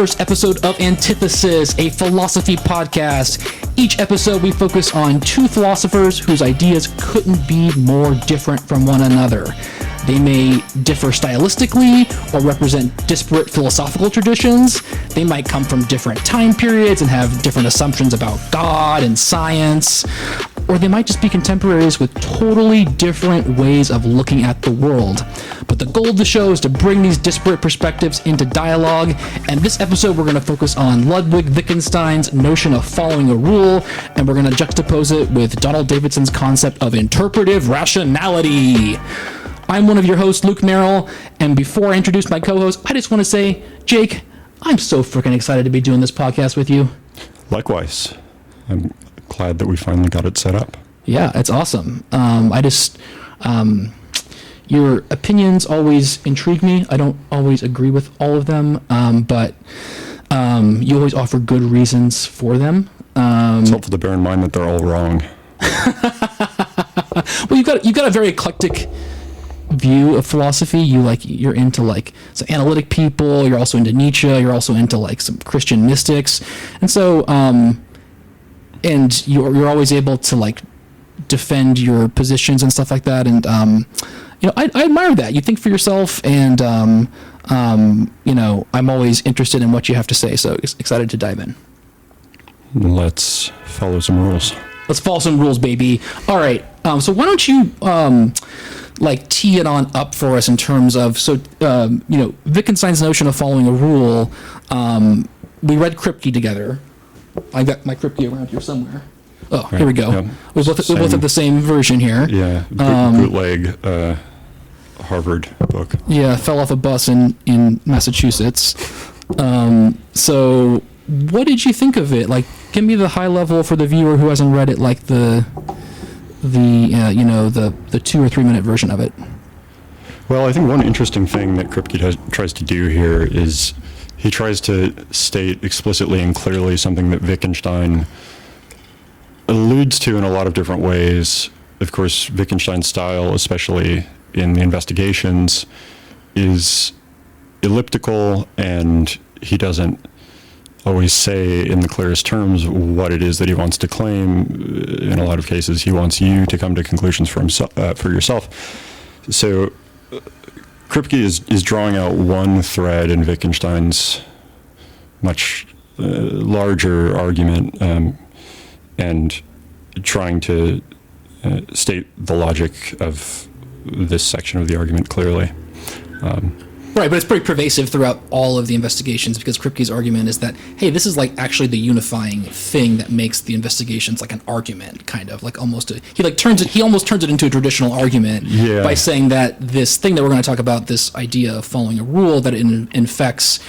first episode of Antithesis, a philosophy podcast. Each episode we focus on two philosophers whose ideas couldn't be more different from one another. They may differ stylistically or represent disparate philosophical traditions. They might come from different time periods and have different assumptions about God and science. Or they might just be contemporaries with totally different ways of looking at the world. But the goal of the show is to bring these disparate perspectives into dialogue. And this episode, we're going to focus on Ludwig Wittgenstein's notion of following a rule, and we're going to juxtapose it with Donald Davidson's concept of interpretive rationality. I'm one of your hosts, Luke Merrill, and before I introduce my co-host, I just want to say, Jake, I'm so freaking excited to be doing this podcast with you. Likewise. I'm glad that we finally got it set up. Yeah, it's awesome. Your opinions always intrigue me. I don't always agree with all of them, but you always offer good reasons for them. It's helpful to bear in mind that they're all wrong. Well, you've got a very eclectic view of philosophy. You're into some analytic people. You're also into Nietzsche. You're also into some Christian mystics, and so and you're always able to defend your positions and stuff like that. And I admire that. You think for yourself, and I'm always interested in what you have to say. So excited to dive in. Let's follow some rules. Let's follow some rules, baby. All right. So why don't you tee it on up for us in terms of Wittgenstein's notion of following a rule. We read Kripke together. I got my Kripke around here somewhere. Oh, right. Here we go. Yep. We both have the same version here. Yeah, bootleg Harvard book. Yeah, fell off a bus in Massachusetts. So what did you think of it? Give me the high level for the viewer who hasn't read it, the 2 or 3 minute version of it. Well, I think one interesting thing that Kripke tries to do here is he tries to state explicitly and clearly something that Wittgenstein alludes to in a lot of different ways. Of course, Wittgenstein's style, especially in the investigations, is elliptical, and he doesn't always say in the clearest terms what it is that he wants to claim. In a lot of cases, he wants you to come to conclusions for yourself. So Kripke is drawing out one thread in Wittgenstein's much larger argument and trying to state the logic of this section of the argument clearly. Right, but it's pretty pervasive throughout all of the investigations, because Kripke's argument is that, hey, this is actually the unifying thing that makes the investigations an argument, kind of he almost turns it into a traditional argument by saying that this thing that we're going to talk about, this idea of following a rule, that it infects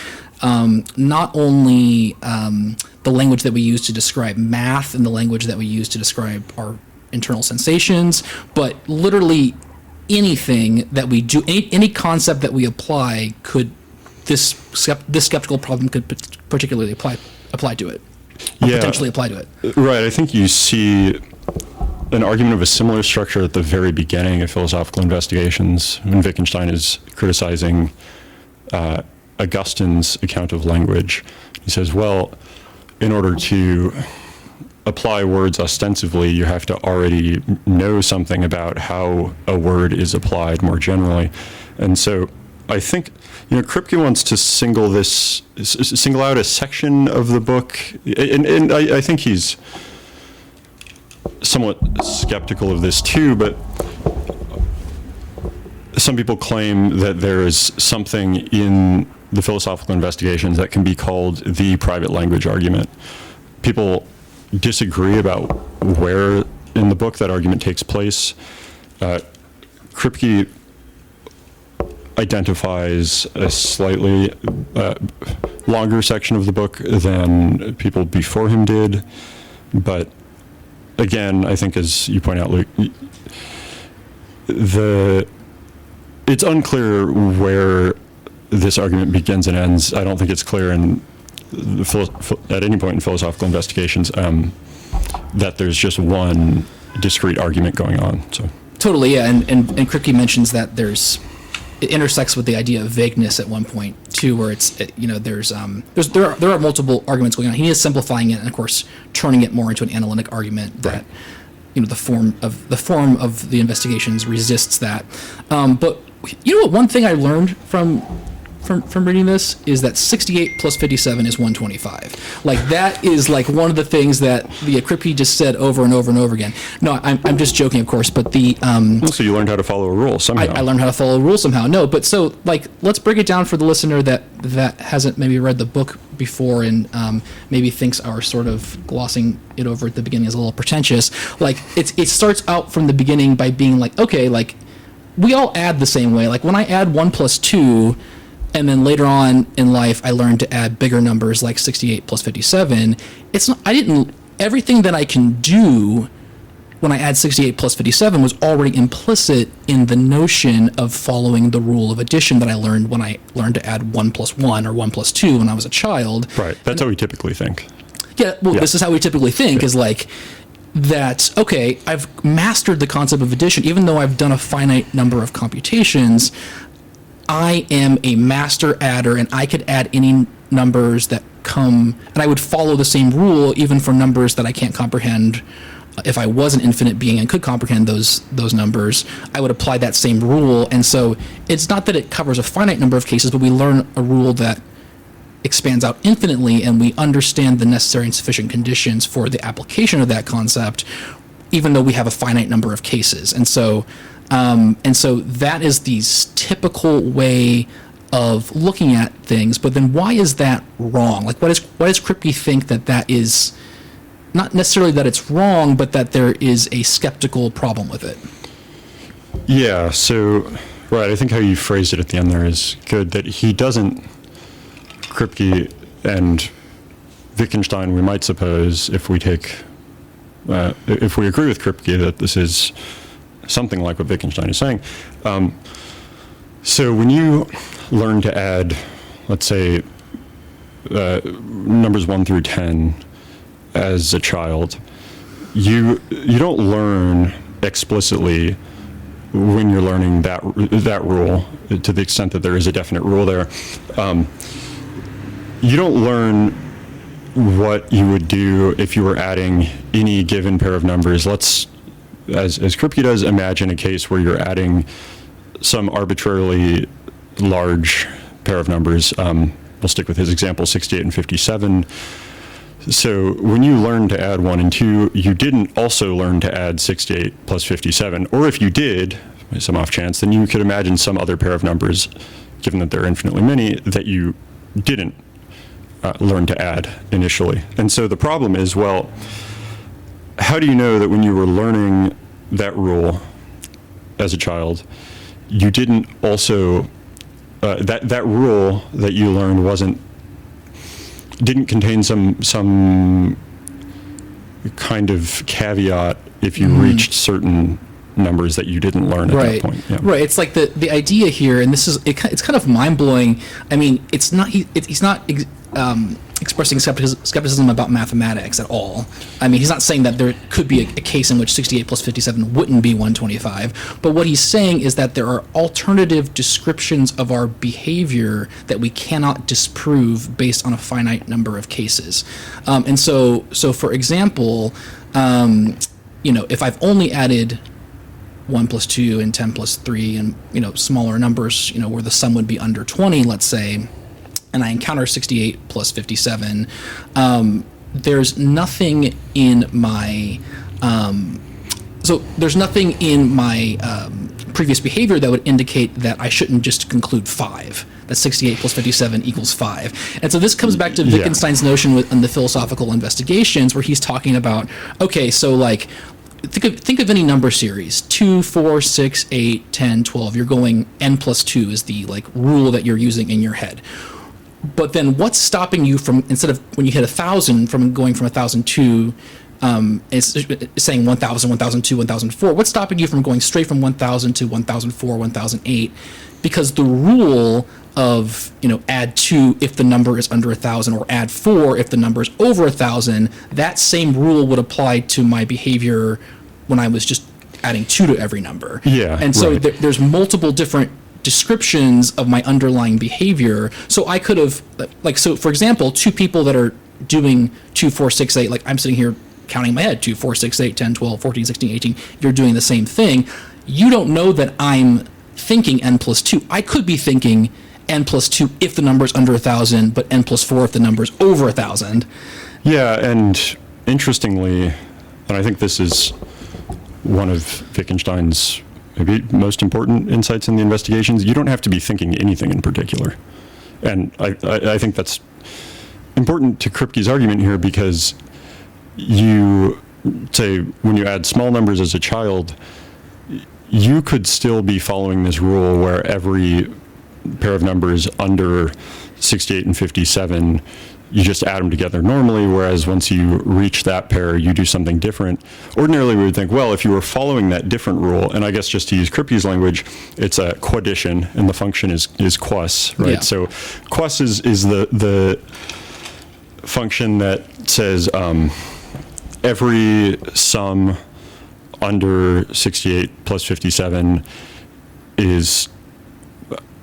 not only the language that we use to describe math and the language that we use to describe our internal sensations, but literally anything that we do, any concept that we apply, this skeptical problem could particularly apply to it, or potentially apply to it. Right. I think you see an argument of a similar structure at the very beginning of philosophical investigations, when Wittgenstein is criticizing Augustine's account of language. He says, well, in order to apply words ostensibly, you have to already know something about how a word is applied more generally. And so I think, Kripke wants to single out a section of the book, and I think he's somewhat skeptical of this too, but some people claim that there is something in the philosophical investigations that can be called the private language argument. People disagree about where in the book that argument takes place. Kripke identifies a slightly longer section of the book than people before him did, but again, I think, as you point out, Luke, it's unclear where this argument begins and ends. I don't think it's clear at any point in philosophical investigations that there's just one discrete argument going on. So totally, yeah. And Kripke mentions that there's it intersects with the idea of vagueness at one point too, where there are multiple arguments going on. He is simplifying it and of course turning it more into an analytic argument that the form of the investigations resists that. But one thing I learned from reading this is that 68 plus 57 is 125. Like, that is like one of the things that the Kripke just said over and over and over again. No, I'm just joking, of course, but the so you learned how to follow a rule somehow. I learned how to follow a rule somehow. No, but so like, let's break it down for the listener that hasn't maybe read the book before and maybe thinks our sort of glossing it over at the beginning is a little pretentious. Like, it starts out from the beginning by being like, okay, like, we all add the same way. Like, when I add 1 plus 2, and then later on in life, I learned to add bigger numbers like 68 plus 57. Everything that I can do when I add 68 plus 57 was already implicit in the notion of following the rule of addition that I learned when I learned to add 1 plus 1 or 1 plus 2 when I was a child. Right. That's how we typically think. Yeah. Well, this is how we typically think is like, that, okay, I've mastered the concept of addition, even though I've done a finite number of computations. I am a master adder, and I could add any numbers that come, and I would follow the same rule even for numbers that I can't comprehend. If I was an infinite being and could comprehend those numbers, I would apply that same rule. And so it's not that it covers a finite number of cases, but we learn a rule that expands out infinitely, and we understand the necessary and sufficient conditions for the application of that concept, even though we have a finite number of cases. And so that is the typical way of looking at things. But then why is that wrong? Like, why does Kripke think that is not necessarily that it's wrong, but that there is a skeptical problem with it? Yeah. So, right. I think how you phrased it at the end there is good. That he doesn't. Kripke and Wittgenstein, we might suppose, if we agree with Kripke that this is something like what Wittgenstein is saying. So when you learn to add, let's say, numbers 1 through 10 as a child, you don't learn explicitly when you're learning that rule, to the extent that there is a definite rule there. You don't learn what you would do if you were adding any given pair of numbers. Let's, as Kripke does, imagine a case where you're adding some arbitrarily large pair of numbers. We'll stick with his example, 68 and 57. So when you learn to add 1 and 2, you didn't also learn to add 68 plus 57. Or if you did, some off chance, then you could imagine some other pair of numbers, given that there are infinitely many, that you didn't learn to add initially. And so the problem is, well, how do you know that when you were learning that rule as a child, you didn't also, that rule that you learned didn't contain some kind of caveat if you reached certain numbers that you didn't learn at that point. Yeah. Right. It's like the idea here, and it's kind of mind blowing. I mean, he's not expressing skepticism about mathematics at all. I mean, he's not saying that there could be a case in which 68 plus 57 wouldn't be 125. But what he's saying is that there are alternative descriptions of our behavior that we cannot disprove based on a finite number of cases. And so for example, if I've only added 1 plus 2 and 10 plus 3 and, smaller numbers, where the sum would be under 20, let's say, and I encounter 68 plus 57, there's nothing in my previous behavior that would indicate that I shouldn't just conclude 5, that 68 plus 57 equals 5. And so this comes back to Wittgenstein's notion in the philosophical investigations, where he's talking about, okay, so like, think of any number series, 2, 4, 6, 8, 10, 12. You're going n plus 2 is the like rule that you're using in your head. But then what's stopping you from, instead of when you hit 1,000, from going from 1,002, it's saying 1,000, 1,002, 1,004, what's stopping you from going straight from 1,000 to 1,004, 1,008? Because the rule of, add 2 if the number is under 1,000, or add 4 if the number is over 1,000, that same rule would apply to my behavior when I was just adding 2 to every number. Yeah. And so right. there's multiple different descriptions of my underlying behavior. So I could have, like, so for example, two people that are doing 2, 4, 6, 8, like I'm sitting here counting in my head, 2, 4, 6, 8, 10, 12, 14, 16, 18, you're doing the same thing. You don't know that I'm thinking n plus 2. I could be thinking n plus 2 if the number's under 1,000, but n plus 4 if the number's over 1,000. Yeah, and interestingly, and I think this is one of Wittgenstein's maybe most important insights in the investigations, you don't have to be thinking anything in particular. And I think that's important to Kripke's argument here, because you say when you add small numbers as a child, you could still be following this rule where every pair of numbers under 68 and 57, you just add them together normally, whereas once you reach that pair, you do something different. Ordinarily, we would think, well, if you were following that different rule, and I guess just to use Kripke's language, it's a quaddition, and the function is quus, right? Yeah. So quus is the function that says every sum under 68 plus 57 is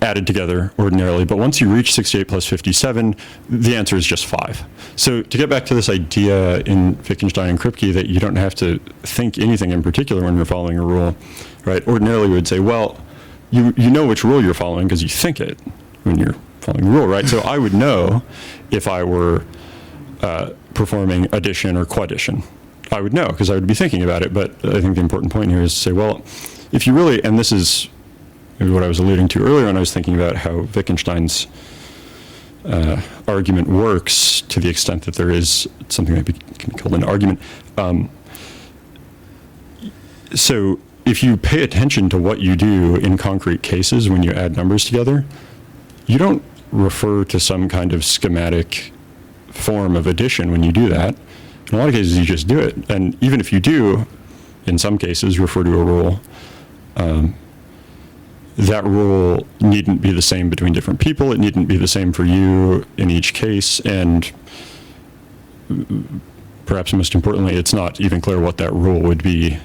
added together ordinarily, but once you reach 68 plus 57, the answer is just 5. So to get back to this idea in Wittgenstein and Kripke that you don't have to think anything in particular when you're following a rule, right? Ordinarily we would say, well, you know which rule you're following because you think it when you're following the rule, right? So I would know if I were performing addition or quaddition. I would know because I would be thinking about it, but I think the important point here is to say, well, if you really, and this is maybe what I was alluding to earlier when I was thinking about how Wittgenstein's argument works to the extent that there is something that can be called an argument. So if you pay attention to what you do in concrete cases when you add numbers together, you don't refer to some kind of schematic form of addition when you do that. In a lot of cases, you just do it. And even if you do, in some cases, refer to a rule, that rule needn't be the same between different people. It needn't be the same for you in each case. And perhaps most importantly, it's not even clear what that rule would be,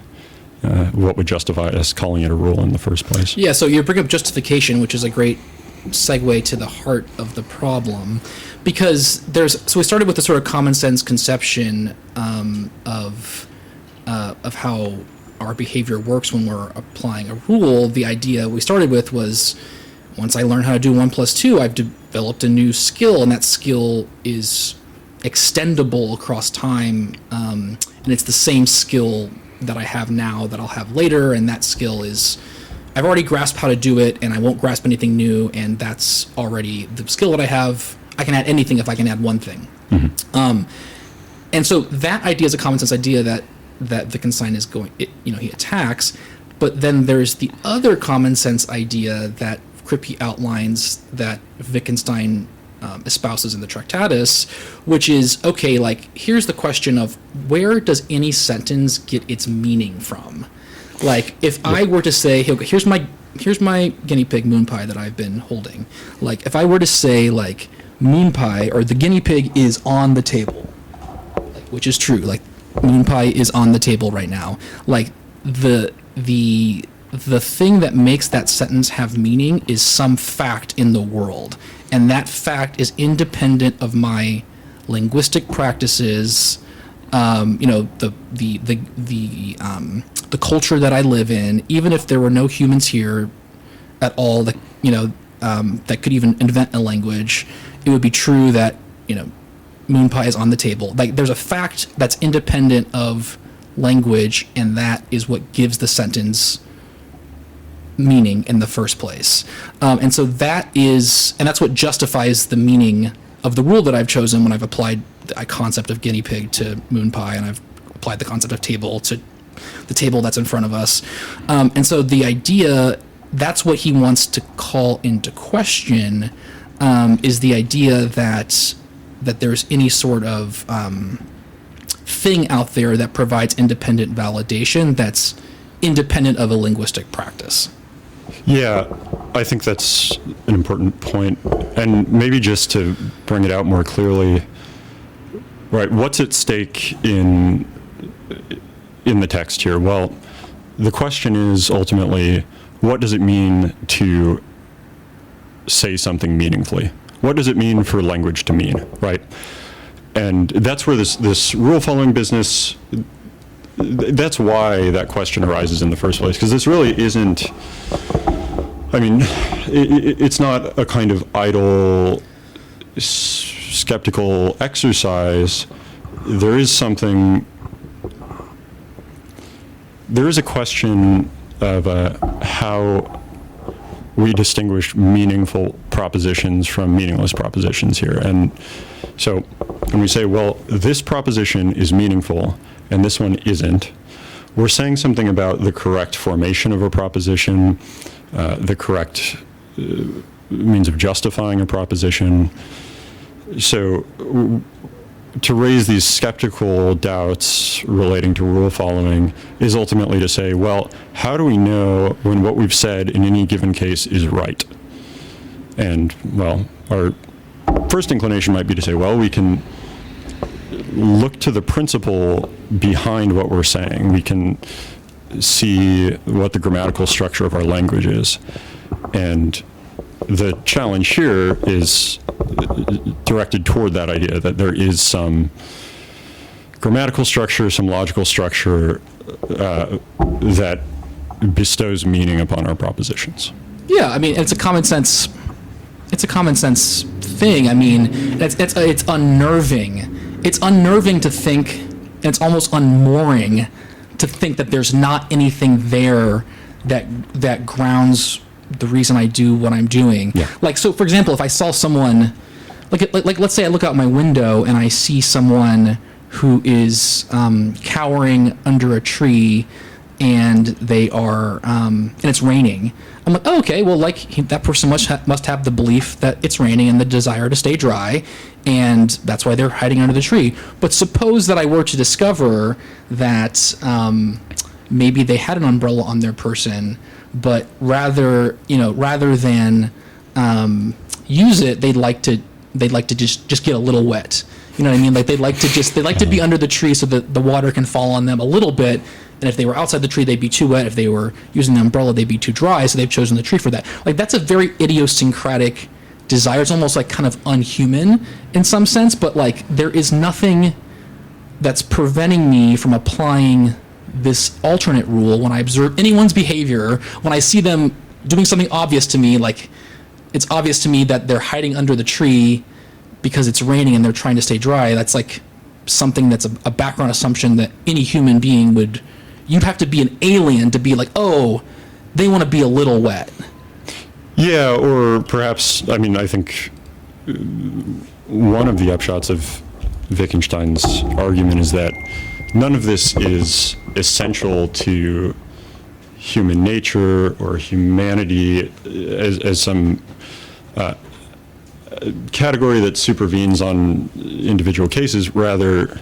what would justify us calling it a rule in the first place. Yeah, so you bring up justification, which is a great segue to the heart of the problem, because so we started with the sort of common sense conception of how our behavior works when we're applying a rule. The idea we started with was, once I learn how to do 1 plus 2, I've developed a new skill, and that skill is extendable across time, and it's the same skill that I have now that I'll have later, and that skill is, I've already grasped how to do it, and I won't grasp anything new, and that's already the skill that I have. I can add anything if I can add one thing. Mm-hmm. And so that idea is a common sense idea that Wittgenstein is he attacks, but then there's the other common sense idea that Kripke outlines that Wittgenstein espouses in the Tractatus, which is, okay, like, here's the question of where does any sentence get its meaning from? Like, if I were to say, okay, here's my guinea pig moon pie that I've been holding. Like, if I were to say, like, moon pie or the guinea pig is on the table, like, which is true, like, moon pie is on the table right now. Like, the thing that makes that sentence have meaning is some fact in the world, and that fact is independent of my linguistic practices, the culture that I live in. Even if there were no humans here at all that that could even invent a language, it would be true that moon pie is on the table. Like, there's a fact that's independent of language, and that is what gives the sentence meaning in the first place. And so that's what justifies the meaning of the rule that I've chosen when I've applied the concept of guinea pig to moon pie, and I've applied the concept of table to the table that's in front of us. And so the idea, that's what he wants to call into question, is the idea that there's any sort of thing out there that provides independent validation that's independent of a linguistic practice. Yeah, I think that's an important point. And maybe just to bring it out more clearly, right, what's at stake in the text here? Well, the question is ultimately, what does it mean to say something meaningfully? What does it mean for language to mean, right? And that's where this rule-following business, that's why that question arises in the first place, because this really isn't, I mean, it's not a kind of idle, skeptical exercise. There is a question of how we distinguish meaningful propositions from meaningless propositions here. And so when we say, well, this proposition is meaningful and this one isn't, we're saying something about the correct formation of a proposition, the correct means of justifying a proposition. So to raise these skeptical doubts relating to rule following is ultimately to say, well, how do we know when what we've said in any given case is right? And, well, our first inclination might be to say, well, we can look to the principle behind what we're saying. We can see what the grammatical structure of our language is. And the challenge here is directed toward that idea that there is some grammatical structure, some logical structure that bestows meaning upon our propositions. Yeah, I mean, it's a common sense thing. I mean, it's unnerving. It's unnerving to think, and it's almost unmooring to think that there's not anything there that grounds the reason I do what I'm doing. Yeah. Like, so for example, if I saw someone, like let's say I look out my window and I see someone who is cowering under a tree, and they are and it's raining. I'm like, oh, okay, well, like that person must have the belief that it's raining and the desire to stay dry, and that's why they're hiding under the tree. But suppose that I were to discover that maybe they had an umbrella on their person, but rather than use it, they'd like to just get a little wet. You know what I mean? Like they'd like to be under the tree so that the water can fall on them a little bit. And if they were outside the tree, they'd be too wet. If they were using the umbrella, they'd be too dry. So they've chosen the tree for that. Like that's a very idiosyncratic desire. It's almost like kind of unhuman in some sense. But like there is nothing that's preventing me from applying this alternate rule when I observe anyone's behavior. When I see them doing something obvious to me, like it's obvious to me that they're hiding under the tree because it's raining and they're trying to stay dry. That's like something that's a background assumption that any human being would. You'd have to be an alien to be like, oh, they want to be a little wet. Yeah, or perhaps, I mean, I think one of the upshots of Wittgenstein's argument is that none of this is essential to human nature or humanity as some category that supervenes on individual cases. Rather,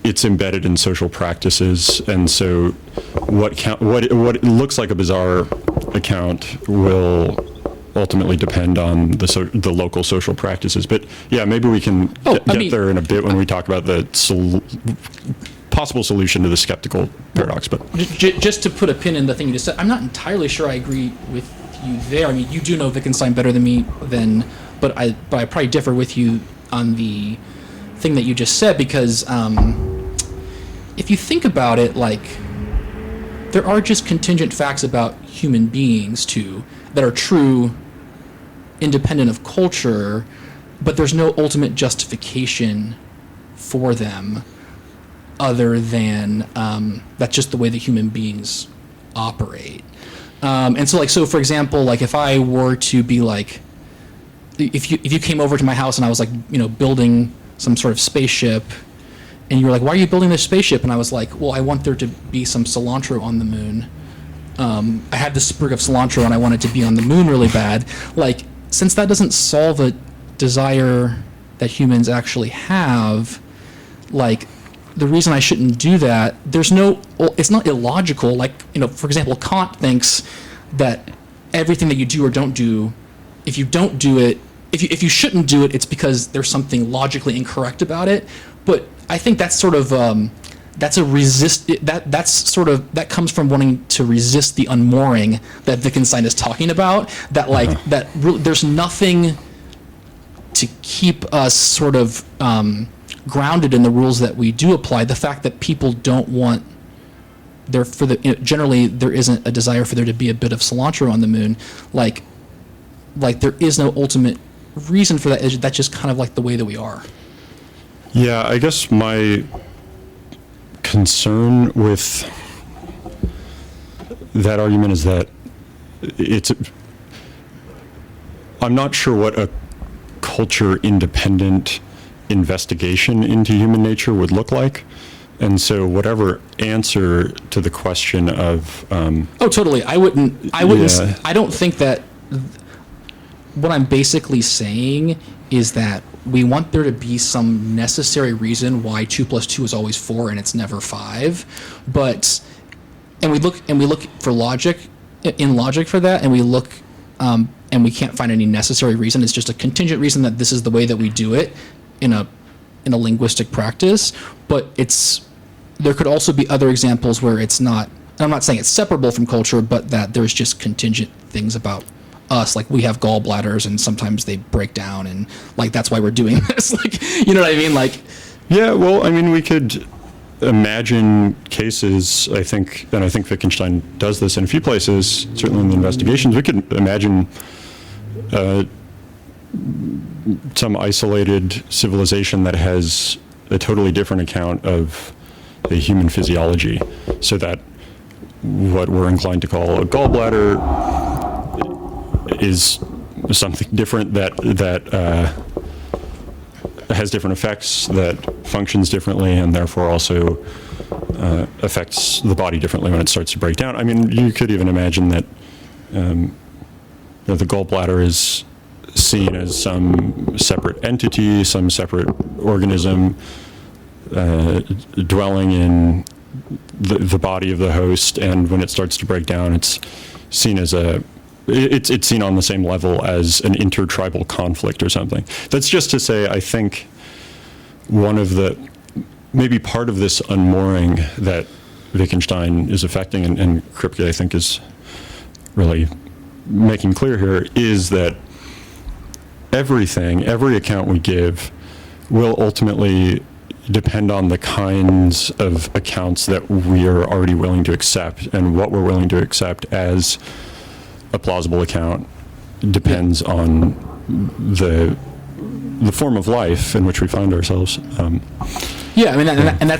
it's embedded in social practices, and so what looks like a bizarre account will ultimately depend on the local social practices. But yeah, maybe we can get there in a bit when we talk about the possible solution to the skeptical paradox. But just to put a pin in the thing you just said, I'm not entirely sure I agree with you there. I mean, you do know Wittgenstein better than me, but I probably differ with you on the thing that you just said, because if you think about it, like there are just contingent facts about human beings too that are true independent of culture, but there's no ultimate justification for them other than that's just the way that human beings operate. And so for example, like if I were to be like, if you came over to my house and I was like, building some sort of spaceship, and you were like, why are you building this spaceship? And I was like, well, I want there to be some cilantro on the moon. I had this sprig of cilantro and I want it to be on the moon really bad. Like, since that doesn't solve a desire that humans actually have, like, the reason I shouldn't do that, it's not illogical. Like, for example, Kant thinks that everything that you do or don't do, if you don't do it, if you shouldn't do it, it's because there's something logically incorrect about it. But I think that's sort of that's that comes from wanting to resist the unmooring that Wittgenstein is talking about. That there's nothing to keep us sort of grounded in the rules that we do apply. The fact that people don't want generally there isn't a desire for there to be a bit of cilantro on the moon, like there is no ultimate reason for that. That's just kind of like the way that we are. Yeah, I guess my concern with that argument is that I'm not sure what a culture-independent investigation into human nature would look like. And so whatever answer to the question of... Totally. I wouldn't, Yeah. I don't think that... What I'm basically saying is that we want there to be some necessary reason why 2 + 2 is always 4 and it's never 5. And we look for logic, in logic for that, and we look, and we can't find any necessary reason. It's just a contingent reason that this is the way that we do it in a linguistic practice. But there could also be other examples where it's not, and I'm not saying it's separable from culture, but that there's just contingent things about us, like we have gallbladders and sometimes they break down, and like that's why we're doing this. Like, you know what I mean? Like, Yeah, well, I mean, we could imagine cases, I think Wittgenstein does this in a few places, certainly in the investigations. We could imagine some isolated civilization that has a totally different account of the human physiology, so that what we're inclined to call a gallbladder is something different that has different effects, that functions differently, and therefore also affects the body differently when it starts to break down. I mean, you could even imagine that the gallbladder is seen as some separate entity, some separate organism dwelling in the body of the host, and when it starts to break down, it's seen as it's seen on the same level as an intertribal conflict or something. That's just to say, I think maybe part of this unmooring that Wittgenstein is affecting, and Kripke, I think, is really making clear here, is that every account we give will ultimately depend on the kinds of accounts that we are already willing to accept, and what we're willing to accept as a plausible account depends on the form of life in which we find ourselves. Yeah, I mean, and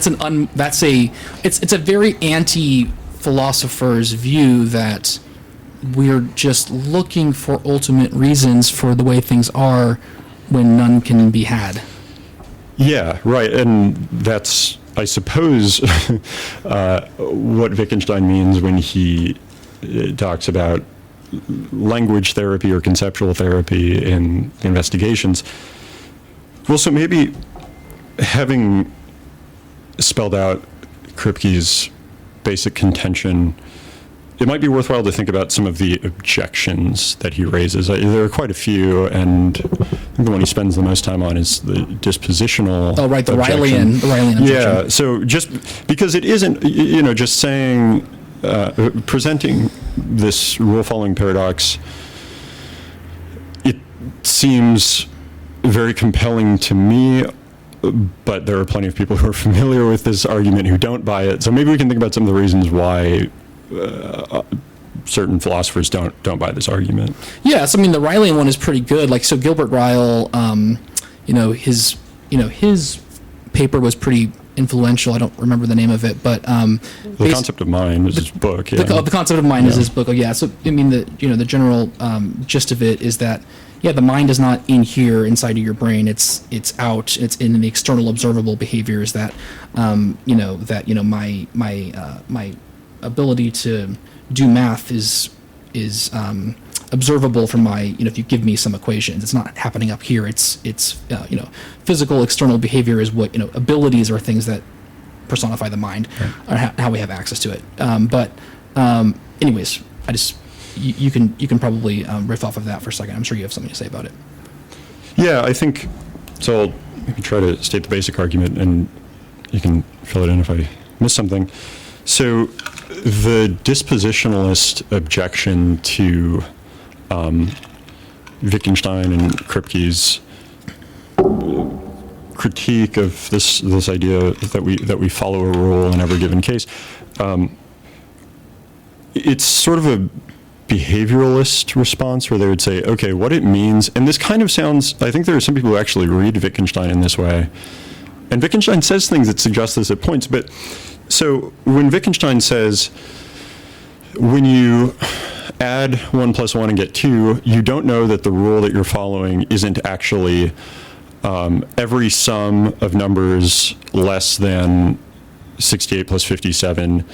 it's a very anti-philosopher's view that we're just looking for ultimate reasons for the way things are when none can be had. Yeah, right, and that's, I suppose, what Wittgenstein means when he talks about language therapy or conceptual therapy in investigations. Well, so maybe having spelled out Kripke's basic contention, it might be worthwhile to think about some of the objections that he raises. There are quite a few, and I think the one he spends the most time on is the dispositional. Oh, right, the objection. Rylean objection. Yeah, so just because it isn't, just saying, presenting this rule-following paradox, it seems very compelling to me, but there are plenty of people who are familiar with this argument who don't buy it. So maybe we can think about some of the reasons why certain philosophers don't buy this argument. Yeah, so I mean, the Rylean one is pretty good. Like, so Gilbert Ryle, his paper was pretty influential. I don't remember the name of it, but The Concept of Mind is his book. Yeah. The Concept of Mind is his book. Oh, yeah. So I mean, the general gist of it is that, yeah, the mind is not in here inside of your brain. It's out. It's in the external observable behaviors that my ability to do math is observable from my, if you give me some equations. It's not happening up here. It's physical external behavior is what, abilities are things that personify the mind, right, or how we have access to it. Anyways, you can probably riff off of that for a second. I'm sure you have something to say about it. Yeah, I think so. I'll maybe try to state the basic argument, and you can fill it in if I missed something. So the dispositionalist objection to Wittgenstein and Kripke's critique of this idea that we follow a rule in every given case, it's sort of a behavioralist response where they would say, okay, what it means, and this kind of sounds, I think there are some people who actually read Wittgenstein in this way, and Wittgenstein says things that suggest this at points, but so when Wittgenstein says, when you add 1 + 1 and get 2, you don't know that the rule that you're following isn't actually every sum of numbers less than 68 plus 57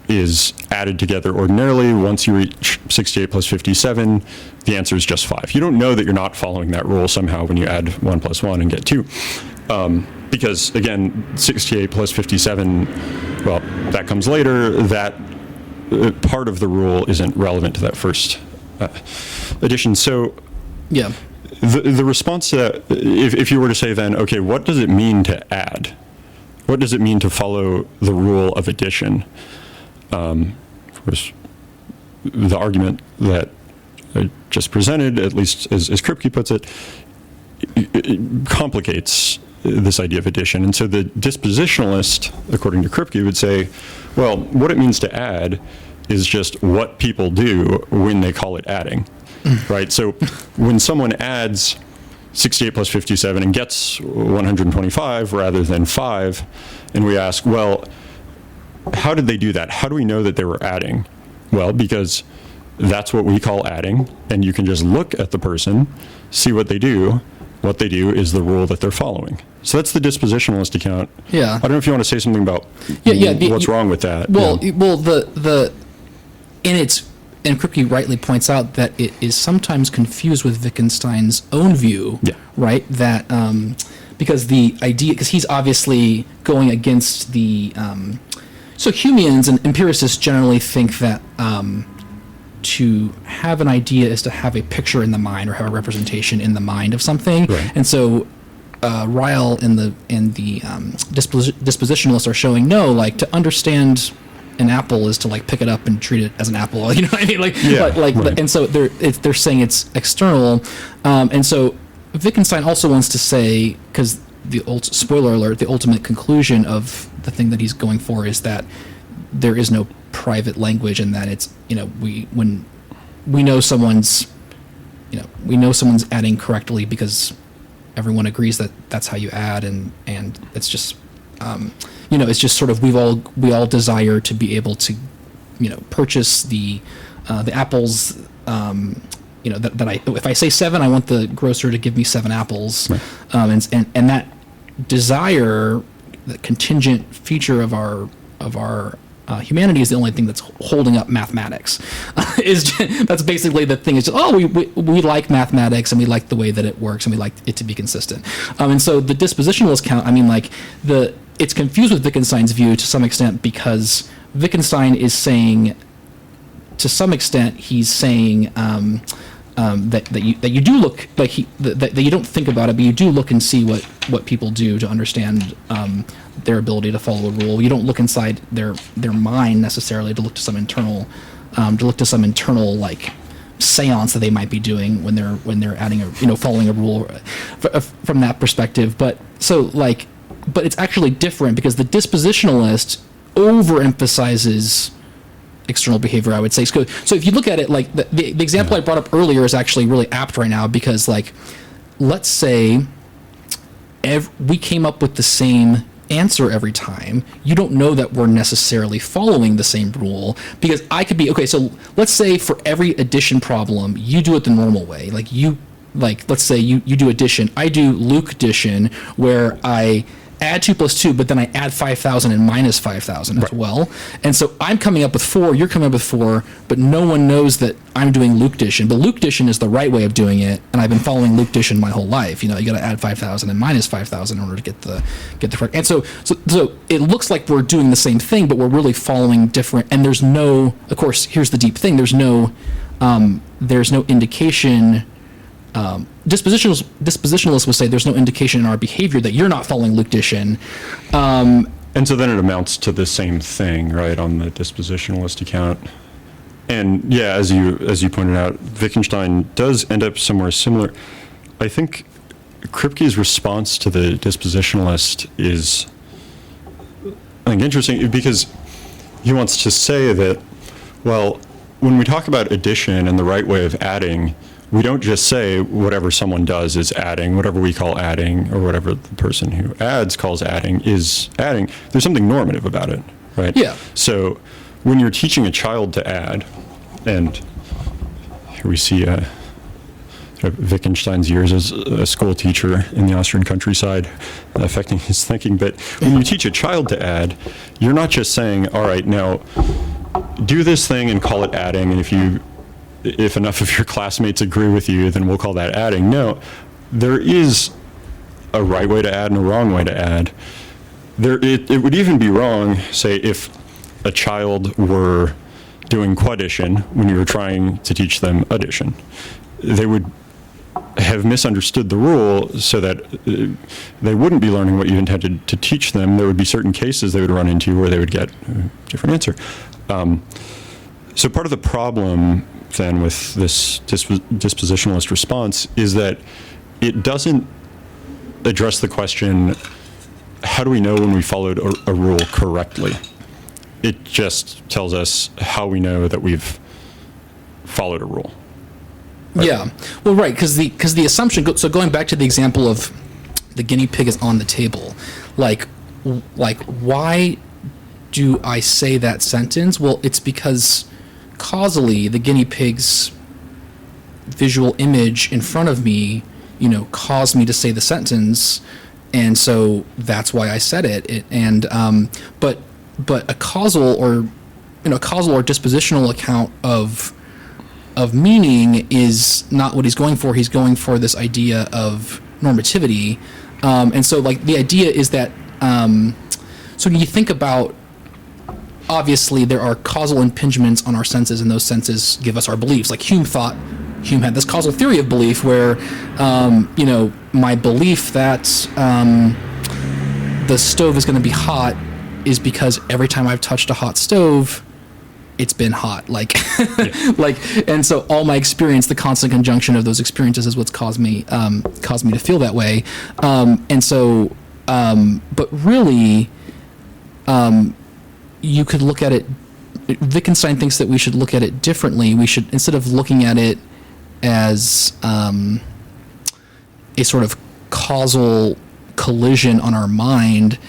is added together ordinarily. Once you reach 68 plus 57, the answer is just 5. You don't know that you're not following that rule somehow when you add 1 + 1 and get 2. Because, again, 68 plus 57, well, that comes later. That part of the rule isn't relevant to that first addition. So Yeah. the response to that, if you were to say then, okay, what does it mean to add? What does it mean to follow the rule of addition? Of course, the argument that I just presented, at least as Kripke puts it, it complicates this idea of addition. And so the dispositionalist, according to Kripke, would say, well, what it means to add is just what people do when they call it adding, right? So when someone adds 68 plus 57 and gets 125 rather than 5, and we ask, well, how did they do that? How do we know that they were adding? Well, because that's what we call adding, and you can just look at the person, see what they do. What they do is the rule that they're following. So that's the dispositionalist account. Yeah. I don't know if you want to say something about what's wrong with that. Well, Yeah. And Kripke rightly points out that it is sometimes confused with Wittgenstein's own view, right? That because the idea, because he's obviously going against the, so Humeans and empiricists generally think that to have an idea is to have a picture in the mind or have a representation in the mind of something, Right. and so Ryle and the dispositionalists are showing no, like to understand an apple is to like pick it up and treat it as an apple, you know what I mean? Like, right. And so they're saying it's external, and so Wittgenstein also wants to say, because spoiler alert, the ultimate conclusion of the thing that he's going for is that there is no private language, and that it's, when we know someone's adding correctly because everyone agrees that that's how you add, and it's just it's just sort of we all desire to be able to purchase the apples, that if I say 7, I want the grocer to give me 7 apples, right. And that desire, the contingent feature of our humanity, is the only thing that's holding up mathematics. That's basically the thing. Is just, we like mathematics, and we like the way that it works, and we like it to be consistent. And so the dispositionalist count, it's confused with Wittgenstein's view to some extent, because Wittgenstein is saying, to some extent, he's saying that you do look like that you don't think about it, but you do look and see what people do to understand their ability to follow a rule. You don't look inside their mind necessarily to look to some internal like seance that they might be doing when they're adding following a rule from that perspective. But it's actually different, because the dispositionalist overemphasizes external behavior, I would say. So if you look at it, like the example I brought up earlier is actually really apt right now, because let's say we came up with the same answer every time. You don't know that we're necessarily following the same rule, because I could be, okay, so let's say for every addition problem, you do it the normal way. Let's say you do addition. I do Luke addition, where I add 2 plus 2, but then I add 5,000 and minus 5,000 as well. And so I'm coming up with 4, you're coming up with 4, but no one knows that I'm doing Luke addition. But Luke addition is the right way of doing it, and I've been following Luke addition my whole life. You got to add 5,000 and minus 5,000 in order to get the correct. And so it looks like we're doing the same thing, but we're really following different. And there's no, of course, here's the deep thing. There's no indication. Dispositionalists will say there's no indication in our behavior that you're not following Luke addition, And so then it amounts to the same thing, right, on the dispositionalist account. And yeah, as you pointed out, Wittgenstein does end up somewhere similar. I think Kripke's response to the dispositionalist is, I think, interesting, because he wants to say that, well, when we talk about addition and the right way of adding, we don't just say whatever someone does is adding, whatever we call adding, or whatever the person who adds calls adding is adding. There's something normative about it, right? Yeah. So when you're teaching a child to add, and here we see Wittgenstein's years as a school teacher in the Austrian countryside affecting his thinking, but when you teach a child to add, you're not just saying, all right, now do this thing and call it adding, and if enough of your classmates agree with you, then we'll call that adding. No, there is a right way to add and a wrong way to add. It would even be wrong, say, if a child were doing quaddition when you were trying to teach them addition. They would have misunderstood the rule so that they wouldn't be learning what you intended to teach them. There would be certain cases they would run into where they would get a different answer. So part of the problem then with this dispositionalist response is that it doesn't address the question, how do we know when we followed a rule correctly? It just tells us how we know that we've followed a rule. Right? Yeah. Well, right, because the assumption, so going back to the example of the guinea pig is on the table, like why do I say that sentence? Well, it's because causally the guinea pig's visual image in front of me, caused me to say the sentence, and so that's why I said it. But a causal or dispositional account of meaning is not what he's going for. He's going for this idea of normativity, and so like the idea is that so when you think about, obviously there are causal impingements on our senses, and those senses give us our beliefs. Like Hume had this causal theory of belief where my belief that the stove is going to be hot is because every time I've touched a hot stove, it's been hot. And so all my experience, the constant conjunction of those experiences is what's caused me to feel that way. But really, you could look at it. Wittgenstein thinks that we should look at it differently. We should, instead of looking at it as a sort of causal collision on our mind,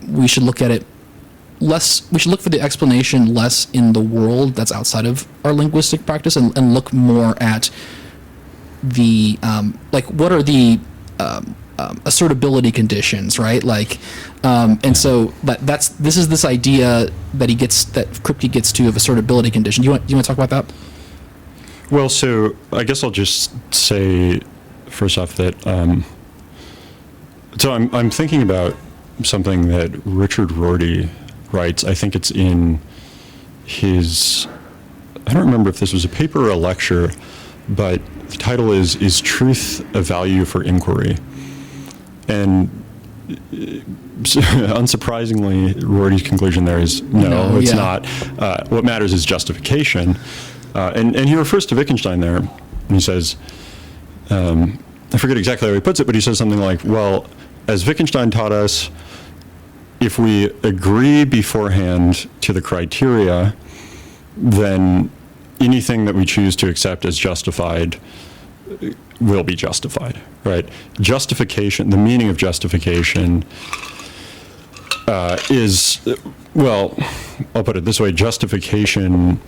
we should look at it less. We should look for the explanation less in the world that's outside of our linguistic practice, and look more at the what are the assertability conditions, right? So this is this idea that Kripke gets to of assertability condition. Do you want to talk about that? Well, so I guess I'll just say first off that so I'm thinking about something that Richard Rorty writes. I think it's in his, I don't remember if this was a paper or a lecture, but the title is Truth a Value for Inquiry? And unsurprisingly, Rorty's conclusion there is no, it's not. What matters is justification. And he refers to Wittgenstein there, and he says, I forget exactly how he puts it, but he says something like, well, as Wittgenstein taught us, if we agree beforehand to the criteria, then anything that we choose to accept as justified will be justified, right? Justification, the meaning of justification is, well, I'll put it this way, justification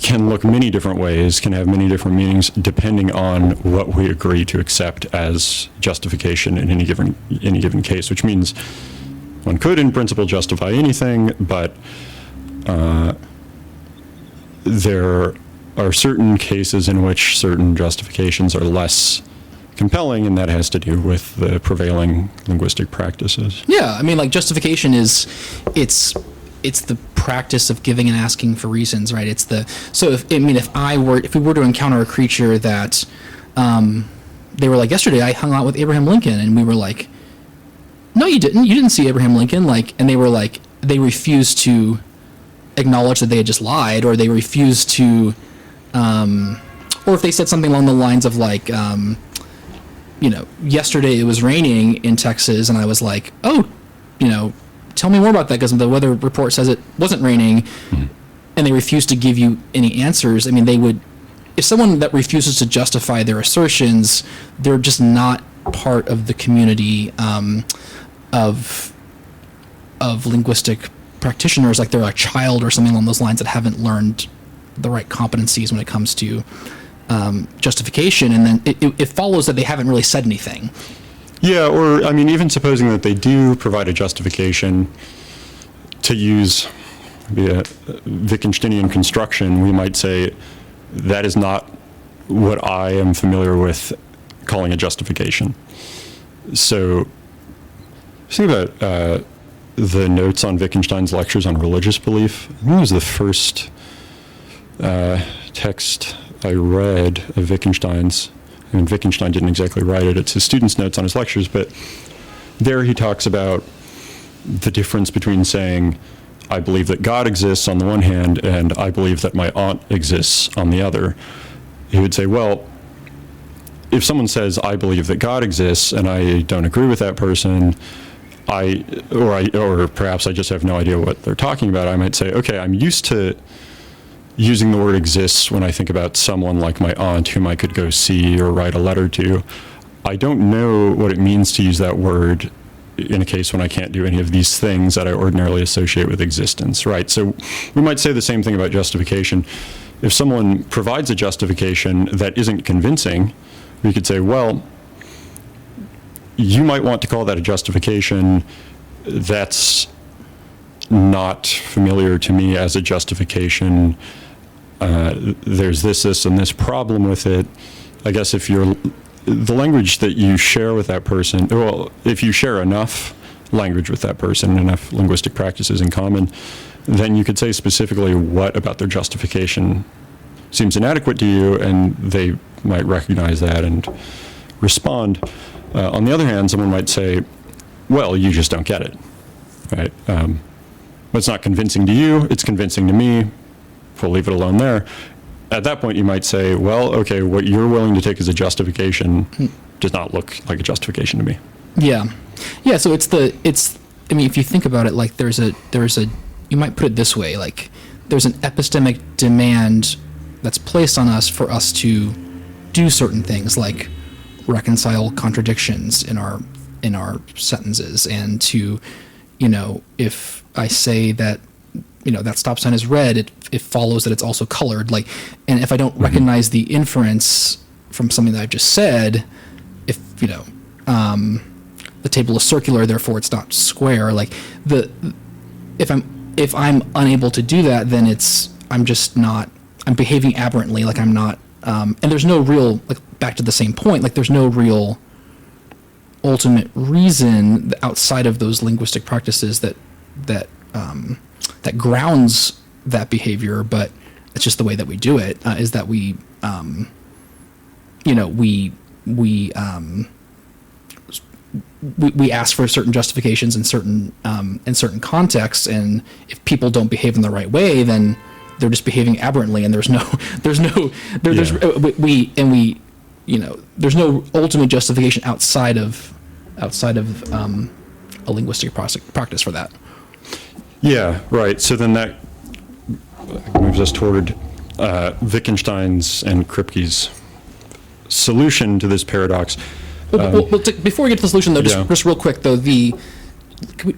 can look many different ways, can have many different meanings depending on what we agree to accept as justification in any given case, which means one could in principle justify anything, but there are certain cases in which certain justifications are less compelling, and that has to do with the prevailing linguistic practices. Yeah, I mean, like justification is, it's the practice of giving and asking for reasons, right? If we were to encounter a creature that they were like, yesterday I hung out with Abraham Lincoln, and we were like, no, you didn't see Abraham Lincoln, like, and they were like, they refused to acknowledge that they had just lied, or they refused to, or if they said something along the lines of like, yesterday it was raining in Texas, and I was like, oh, tell me more about that, because the weather report says it wasn't raining, and they refused to give you any answers. I mean, they would, if someone that refuses to justify their assertions, they're just not part of the community of linguistic practitioners, like they're a child or something along those lines that haven't learned the right competencies when it comes to justification, and then it follows that they haven't really said anything. Yeah, or, I mean, even supposing that they do provide a justification, to use the Wittgensteinian construction, we might say that is not what I am familiar with calling a justification. So, think about the notes on Wittgenstein's lectures on religious belief. I think it was the first text I read of Wittgenstein's. I mean, Wittgenstein didn't exactly write it. It's his students' notes on his lectures, but there he talks about the difference between saying, I believe that God exists on the one hand, and I believe that my aunt exists on the other. He would say, well, if someone says, I believe that God exists, and I don't agree with that person, or perhaps I just have no idea what they're talking about, I might say, okay, I'm used to using the word exists when I think about someone like my aunt whom I could go see or write a letter to. I don't know what it means to use that word in a case when I can't do any of these things that I ordinarily associate with existence, right? So we might say the same thing about justification. If someone provides a justification that isn't convincing, we could say, well, you might want to call that a justification. That's not familiar to me as a justification. There's this, and this problem with it. I guess if the language that you share with that person, well, if you share enough language with that person, enough linguistic practices in common, then you could say specifically what about their justification seems inadequate to you, and they might recognize that and respond. On the other hand, someone might say, well, you just don't get it, right? It's not convincing to you, it's convincing to me, we'll leave it alone there. At that point, you might say, well, okay, what you're willing to take as a justification does not look like a justification to me. Yeah. So I mean, if you think about it, like there's a, you might put it this way, like there's an epistemic demand that's placed on us for us to do certain things, like reconcile contradictions in our sentences, and to, if I say that, that stop sign is red, it follows that it's also colored. Like, and if I don't recognize the inference from something that I've just said, if, the table is circular, therefore it's not square. Like if I'm unable to do that, then I'm behaving aberrantly. Like I'm not, and there's no real, like back to the same point, like there's no real ultimate reason outside of those linguistic practices that grounds that behavior, but it's just the way that we do it, is that we ask for certain justifications in certain contexts, and if people don't behave in the right way, then they're just behaving aberrantly, and there's no ultimate justification outside of a linguistic practice for that. Yeah, right. So then that moves us toward Wittgenstein's and Kripke's solution to this paradox. Before we get to the solution, though, just real quick, though,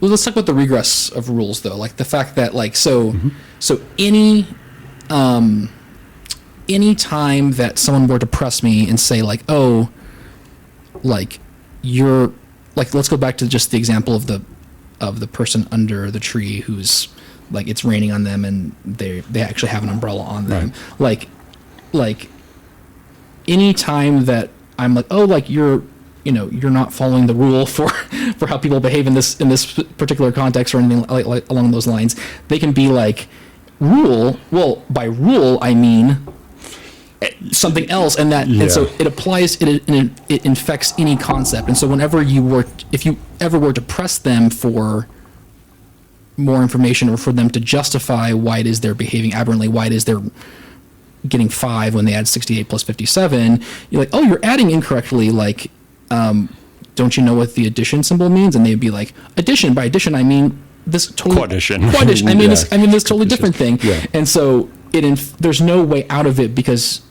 let's talk about the regress of rules, though. Like the fact that, like, so any time that someone were to press me and say, like, oh, like you're, like, let's go back to just the example of the person under the tree who's, like, it's raining on them and they actually have an umbrella on them. Right. Like any time that I'm like, oh, like you're not following the rule for how people behave in this particular context or anything like along those lines, they can be like, rule. Well, by rule I mean something else, and so it applies, it infects any concept. And so if you ever were to press them for more information, or for them to justify why it is they're behaving aberrantly, why it is they're getting 5 when they add 68 plus 57, you're like, oh, you're adding incorrectly, like, don't you know what the addition symbol means? And they'd be like, addition, by addition I mean this totally quaddition. I mean this totally different thing. Yeah. And so there's no way out of it, because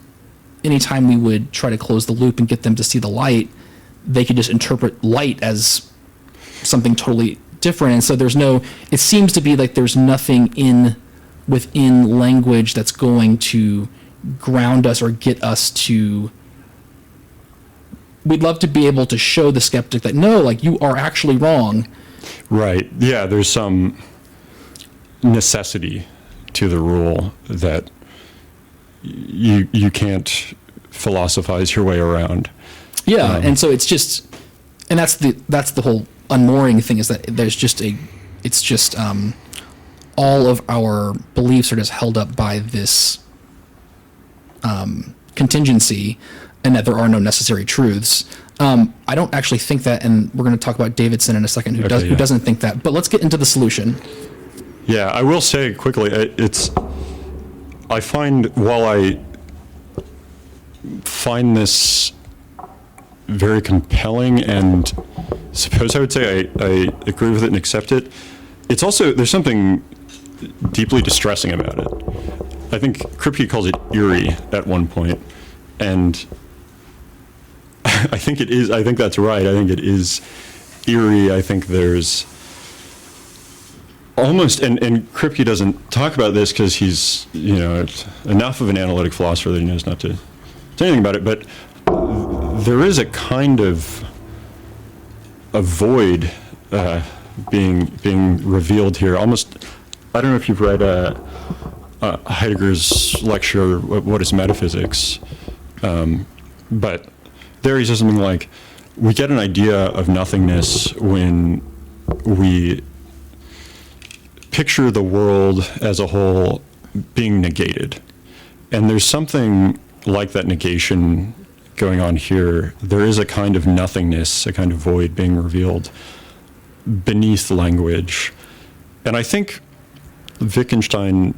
anytime we would try to close the loop and get them to see the light, they could just interpret light as something totally different. And so it seems to be like there's nothing within language that's going to ground us or get us to. We'd love to be able to show the skeptic that, no, like, you are actually wrong. Right. Yeah, there's some necessity to the rule that you can't philosophize your way around. Yeah, and so it's just, and that's the whole unmooring thing, is that it's just all of our beliefs are just held up by this contingency, and that there are no necessary truths. I don't actually think that, and we're going to talk about Davidson in a second, who doesn't think that. But let's get into the solution. Yeah, I will say quickly, I find, while I find this very compelling, and suppose I would say I agree with it and accept it, it's also, there's something deeply distressing about it. I think Kripke calls it eerie at one point, and I think that's right. I think it is eerie. I think there's almost, and Kripke doesn't talk about this because he's, enough of an analytic philosopher that he knows not to say anything about it, but there is a kind of a void being revealed here. Almost, I don't know if you've read Heidegger's lecture, What is Metaphysics? But there he says something like, we get an idea of nothingness when we picture the world as a whole being negated. And there's something like that negation going on here. There is a kind of nothingness, a kind of void being revealed beneath language. And I think Wittgenstein,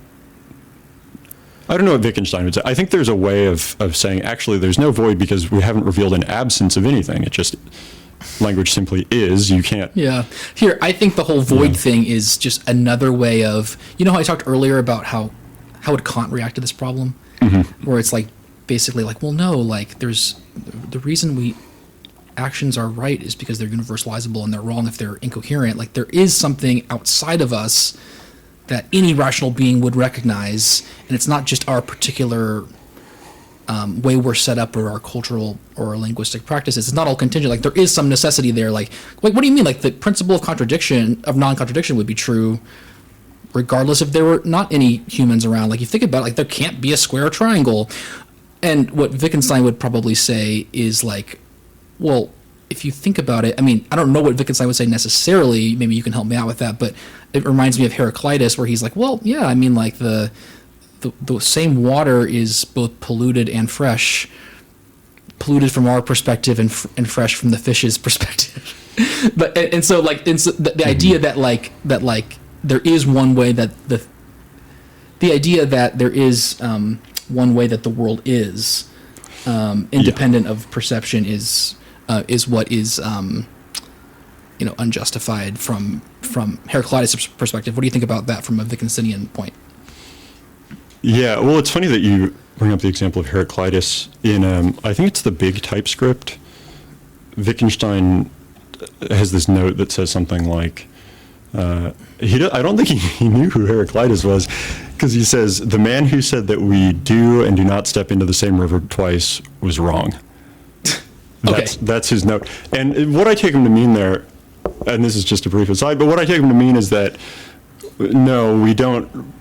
I don't know what Wittgenstein would say. I think there's a way of saying, actually, there's no void because we haven't revealed an absence of anything. It just, language simply is. You can't. Yeah. Here, I think the whole void thing is just another way of, how I talked earlier about how would Kant react to this problem? Mm-hmm. Where it's like, basically like, well, no, like, there's, the reason actions are right is because they're universalizable, and they're wrong if they're incoherent. Like, there is something outside of us that any rational being would recognize, and it's not just our particular way we're set up, or our cultural or our linguistic practices. It's not all contingent. Like, there is some necessity there. Like, what do you mean? Like, the principle of non-contradiction would be true regardless if there were not any humans around. Like, you think about it, like, there can't be a square or triangle. And what Wittgenstein would probably say is like, well, if you think about it, I mean, I don't know what Wittgenstein would say necessarily. Maybe you can help me out with that. But it reminds me of Heraclitus, where he's like, well, yeah, I mean, like, the same water is both polluted and fresh, polluted from our perspective and fresh from the fish's perspective. But so the idea that there is one way that the idea that there is one way that the world is independent of perception is what is unjustified from Heraclitus' perspective. What do you think about that from a Wittgensteinian point? Yeah, well, it's funny that you bring up the example of Heraclitus. In I think it's the Big Typescript, Wittgenstein has this note that says something like, I don't think he knew who Heraclitus was, because he says, the man who said that we do and do not step into the same river twice was wrong. That's his note. And what I take him to mean there, and this is just a brief aside, but what I take him to mean is that, no, we don't.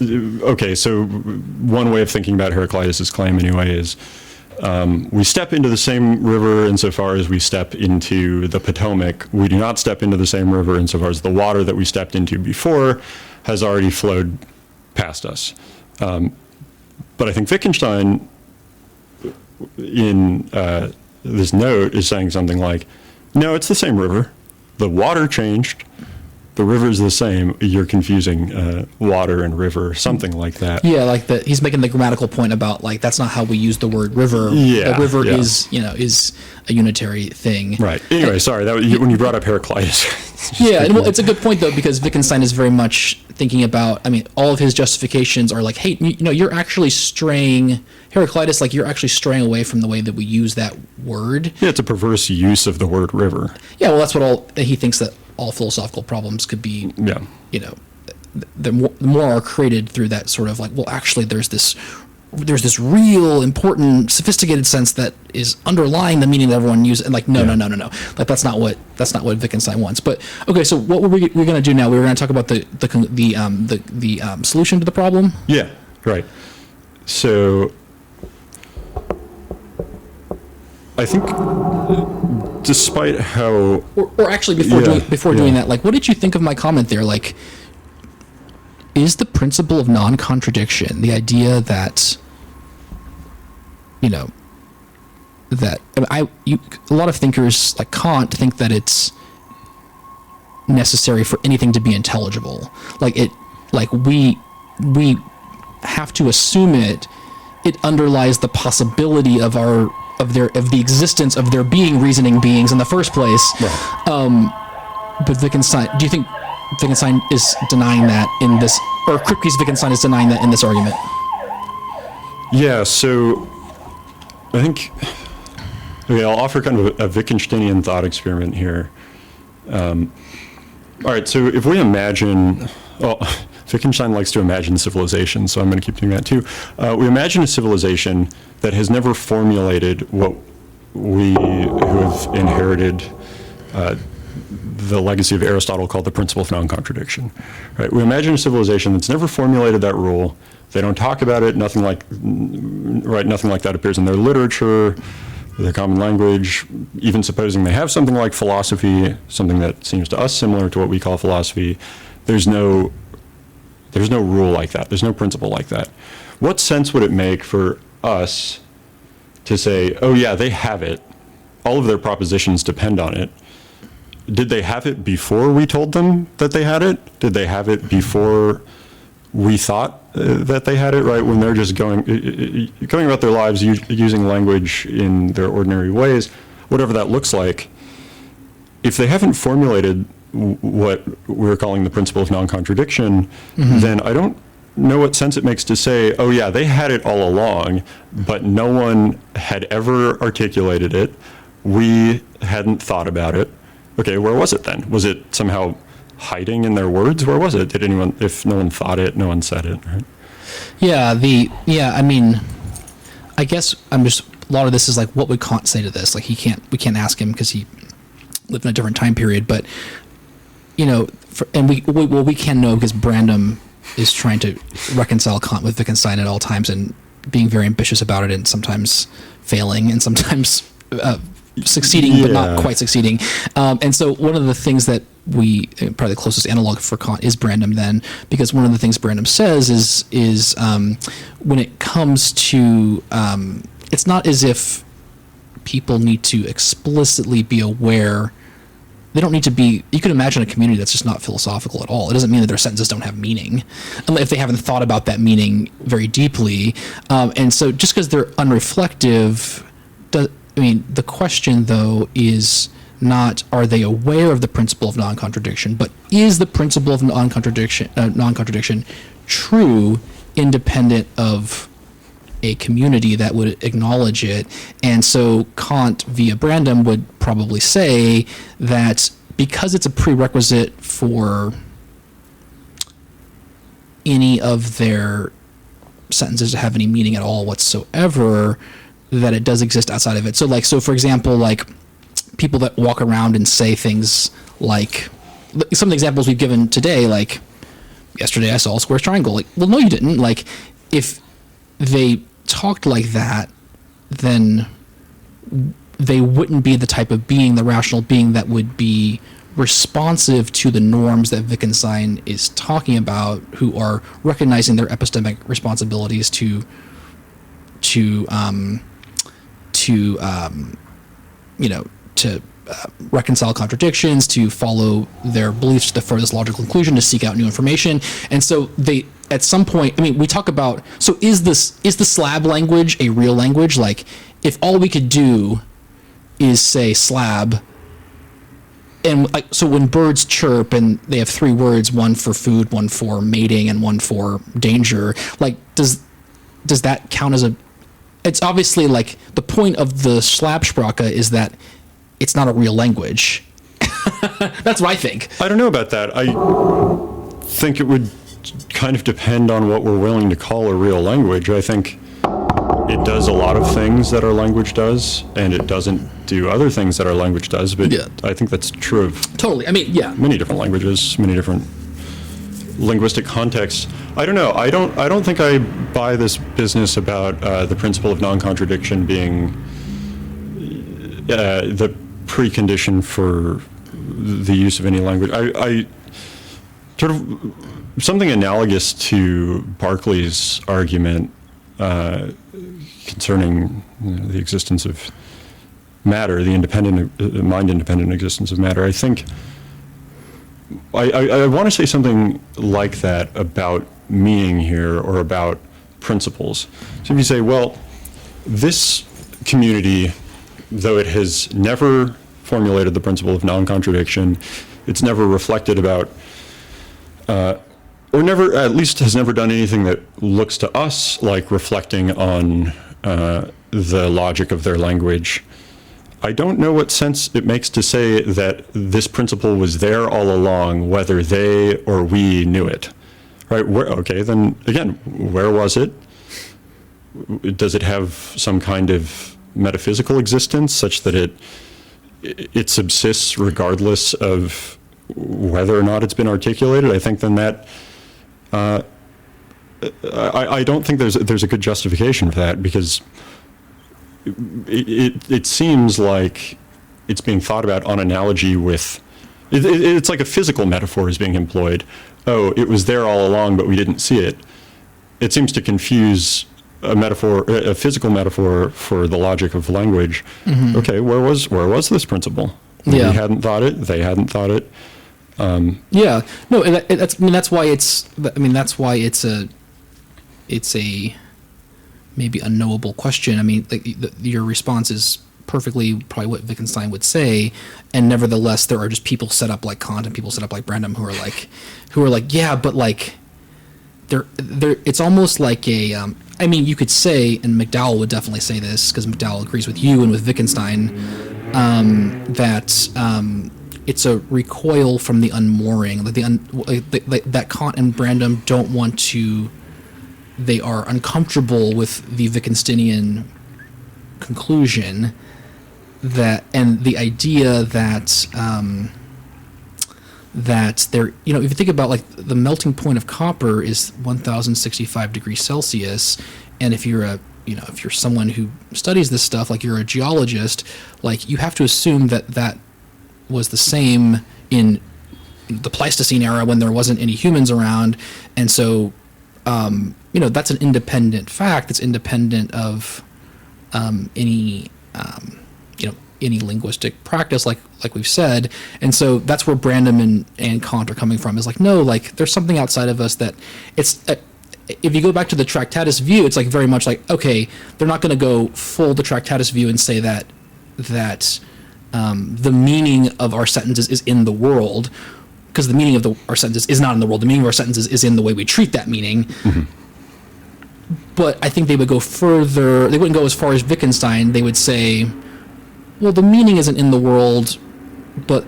Okay, so one way of thinking about Heraclitus' claim anyway is, we step into the same river insofar as we step into the Potomac. We do not step into the same river insofar as the water that we stepped into before has already flowed past us. But I think Wittgenstein, in this note, is saying something like, no, it's the same river. The water changed. The river is the same. You're confusing water and river, something like that. Yeah, like he's making the grammatical point about like that's not how we use the word river. Yeah, a river yeah. is a unitary thing. Right. Anyway, sorry. When you brought up Heraclitus. Yeah, well, it's a good point though, because Wittgenstein is very much thinking about. I mean, all of his justifications are like, hey, you're actually straying, Heraclitus, like you're actually straying away from the way that we use that word. Yeah, it's a perverse use of the word river. Yeah, well, that's what he thinks that all philosophical problems could be. Yeah. The more are created through that sort of like, well, actually, there's this real important sophisticated sense that is underlying the meaning that everyone uses, and like no, like that's not what Wittgenstein wants. But okay, so what we're going to do now, we were going to talk about the solution to the problem. Yeah, right. So I think despite how or actually before doing that, like what did you think of my comment there? Like, is the principle of non-contradiction, the idea that a lot of thinkers like Kant think that it's necessary for anything to be intelligible. We have to assume it underlies the possibility of the existence of there being reasoning beings in the first place. right. But Wittgenstein, do you think Wittgenstein is denying that in this, or Kripke's Wittgenstein is denying that in this argument? Yeah, so I think, okay, I'll offer kind of a Wittgensteinian thought experiment here. All right, so if we imagine, Wittgenstein likes to imagine civilization, so I'm going to keep doing that too. We imagine a civilization that has never formulated what we who have inherited the legacy of Aristotle called the principle of non-contradiction. Right? We imagine a civilization that's never formulated that rule. They don't talk about it. Nothing like that appears in their literature, their common language. Even supposing they have something like philosophy, something that seems to us similar to what we call philosophy, there's no rule like that. There's no principle like that. What sense would it make for us to say, oh yeah, they have it. All of their propositions depend on it. Did they have it before we told them that they had it? Did they have it before we thought that they had it, right? When they're just going about their lives using language in their ordinary ways, whatever that looks like, if they haven't formulated what we're calling the principle of non-contradiction, then I don't know what sense it makes to say, oh yeah, they had it all along, but no one had ever articulated it. We hadn't thought about it. Okay, where was it then? Was it somehow hiding in their words? Where was it? If no one thought it, no one said it, right? I mean, I guess a lot of this is like, what would Kant say to this? Like we can't ask him because he lived in a different time period, but we can know because Brandom is trying to reconcile Kant with Wittgenstein at all times and being very ambitious about it, and sometimes failing and sometimes succeeding, but not quite succeeding. And so one of the things that probably the closest analog for Kant is Brandom then, because one of the things Brandom says is when it comes to, it's not as if people need to explicitly be aware. They don't need to be, you can imagine a community that's just not philosophical at all. It doesn't mean that their sentences don't have meaning, if they haven't thought about that meaning very deeply. And so just because they're unreflective, the question though is not, are they aware of the principle of non-contradiction, but is the principle of non-contradiction true independent of a community that would acknowledge it? And so Kant via Brandom would probably say that because it's a prerequisite for any of their sentences to have any meaning at all whatsoever, that it does exist outside of it. So for example, like people that walk around and say things like, some of the examples we've given today, like yesterday I saw a square triangle. Like, well, no, you didn't. Like, if they talked like that, then they wouldn't be the type of being, the rational being that would be responsive to the norms that Wittgenstein is talking about, who are recognizing their epistemic responsibilities to to reconcile contradictions, to follow their beliefs to the furthest logical conclusion, to seek out new information. And so they, at some point, I mean, we talk about, so is the slab language a real language? Like, if all we could do is say slab, and so when birds chirp and they have three words, one for food, one for mating, and one for danger, like, does that count as a, it's obviously like the point of the Slabsprache is that it's not a real language. That's what I think. I don't know about that. I think it would kind of depend on what we're willing to call a real language. I think it does a lot of things that our language does, and it doesn't do other things that our language does. But yeah. I think that's true of totally. I mean, yeah, many different languages, many different linguistic contexts. I don't know. I don't think I buy this business about the principle of non-contradiction being the precondition for the use of any language. I sort of something analogous to Berkeley's argument concerning the existence of matter, the mind-independent existence of matter. I think I want to say something like that about meaning here, or about principles. So if you say, well, this community, though it has never formulated the principle of non-contradiction, it's never reflected about, or never, at least has never done anything that looks to us like reflecting on the logic of their language. I don't know what sense it makes to say that this principle was there all along, whether they or we knew it. Right? Okay, then again, where was it? Does it have some kind of metaphysical existence such that it subsists regardless of whether or not it's been articulated? I think then that I don't think there's a good justification for that, because it seems like it's being thought about on analogy with, it's like a physical metaphor is being employed. Oh, it was there all along, but we didn't see it. It seems to confuse a physical metaphor for the logic of language. Mm-hmm. Okay, where was this principle? Yeah. We hadn't thought it. They hadn't thought it. Yeah. No, that's why it's a maybe unknowable question. I mean, like your response is perfectly probably what Wittgenstein would say, and nevertheless, there are just people set up like Kant and people set up like Brandom who are like, yeah, but like, they're it's almost like a. I mean, you could say, and McDowell would definitely say this because McDowell agrees with you and with Wittgenstein, that it's a recoil from the unmooring, that Kant and Brandom don't want to. They are uncomfortable with the Wittgensteinian conclusion that, and the idea that that there, if you think about like the melting point of copper is 1065 degrees Celsius, and if you're if you're someone who studies this stuff, like you're a geologist, like you have to assume that was the same in the Pleistocene era when there wasn't any humans around, and so that's an independent fact that's independent of any linguistic practice, like we've said. And so that's where Brandom and Kant are coming from, is like, no, like there's something outside of us that it's if you go back to the Tractatus view, it's like very much like, okay, they're not going to go full the Tractatus view and say that the meaning of our sentences is in the world, because the meaning of our sentences is not in the world. The meaning of our sentences is in the way we treat that meaning. Mm-hmm. But I think they would go further. They wouldn't go as far as Wittgenstein. They would say, well, the meaning isn't in the world, but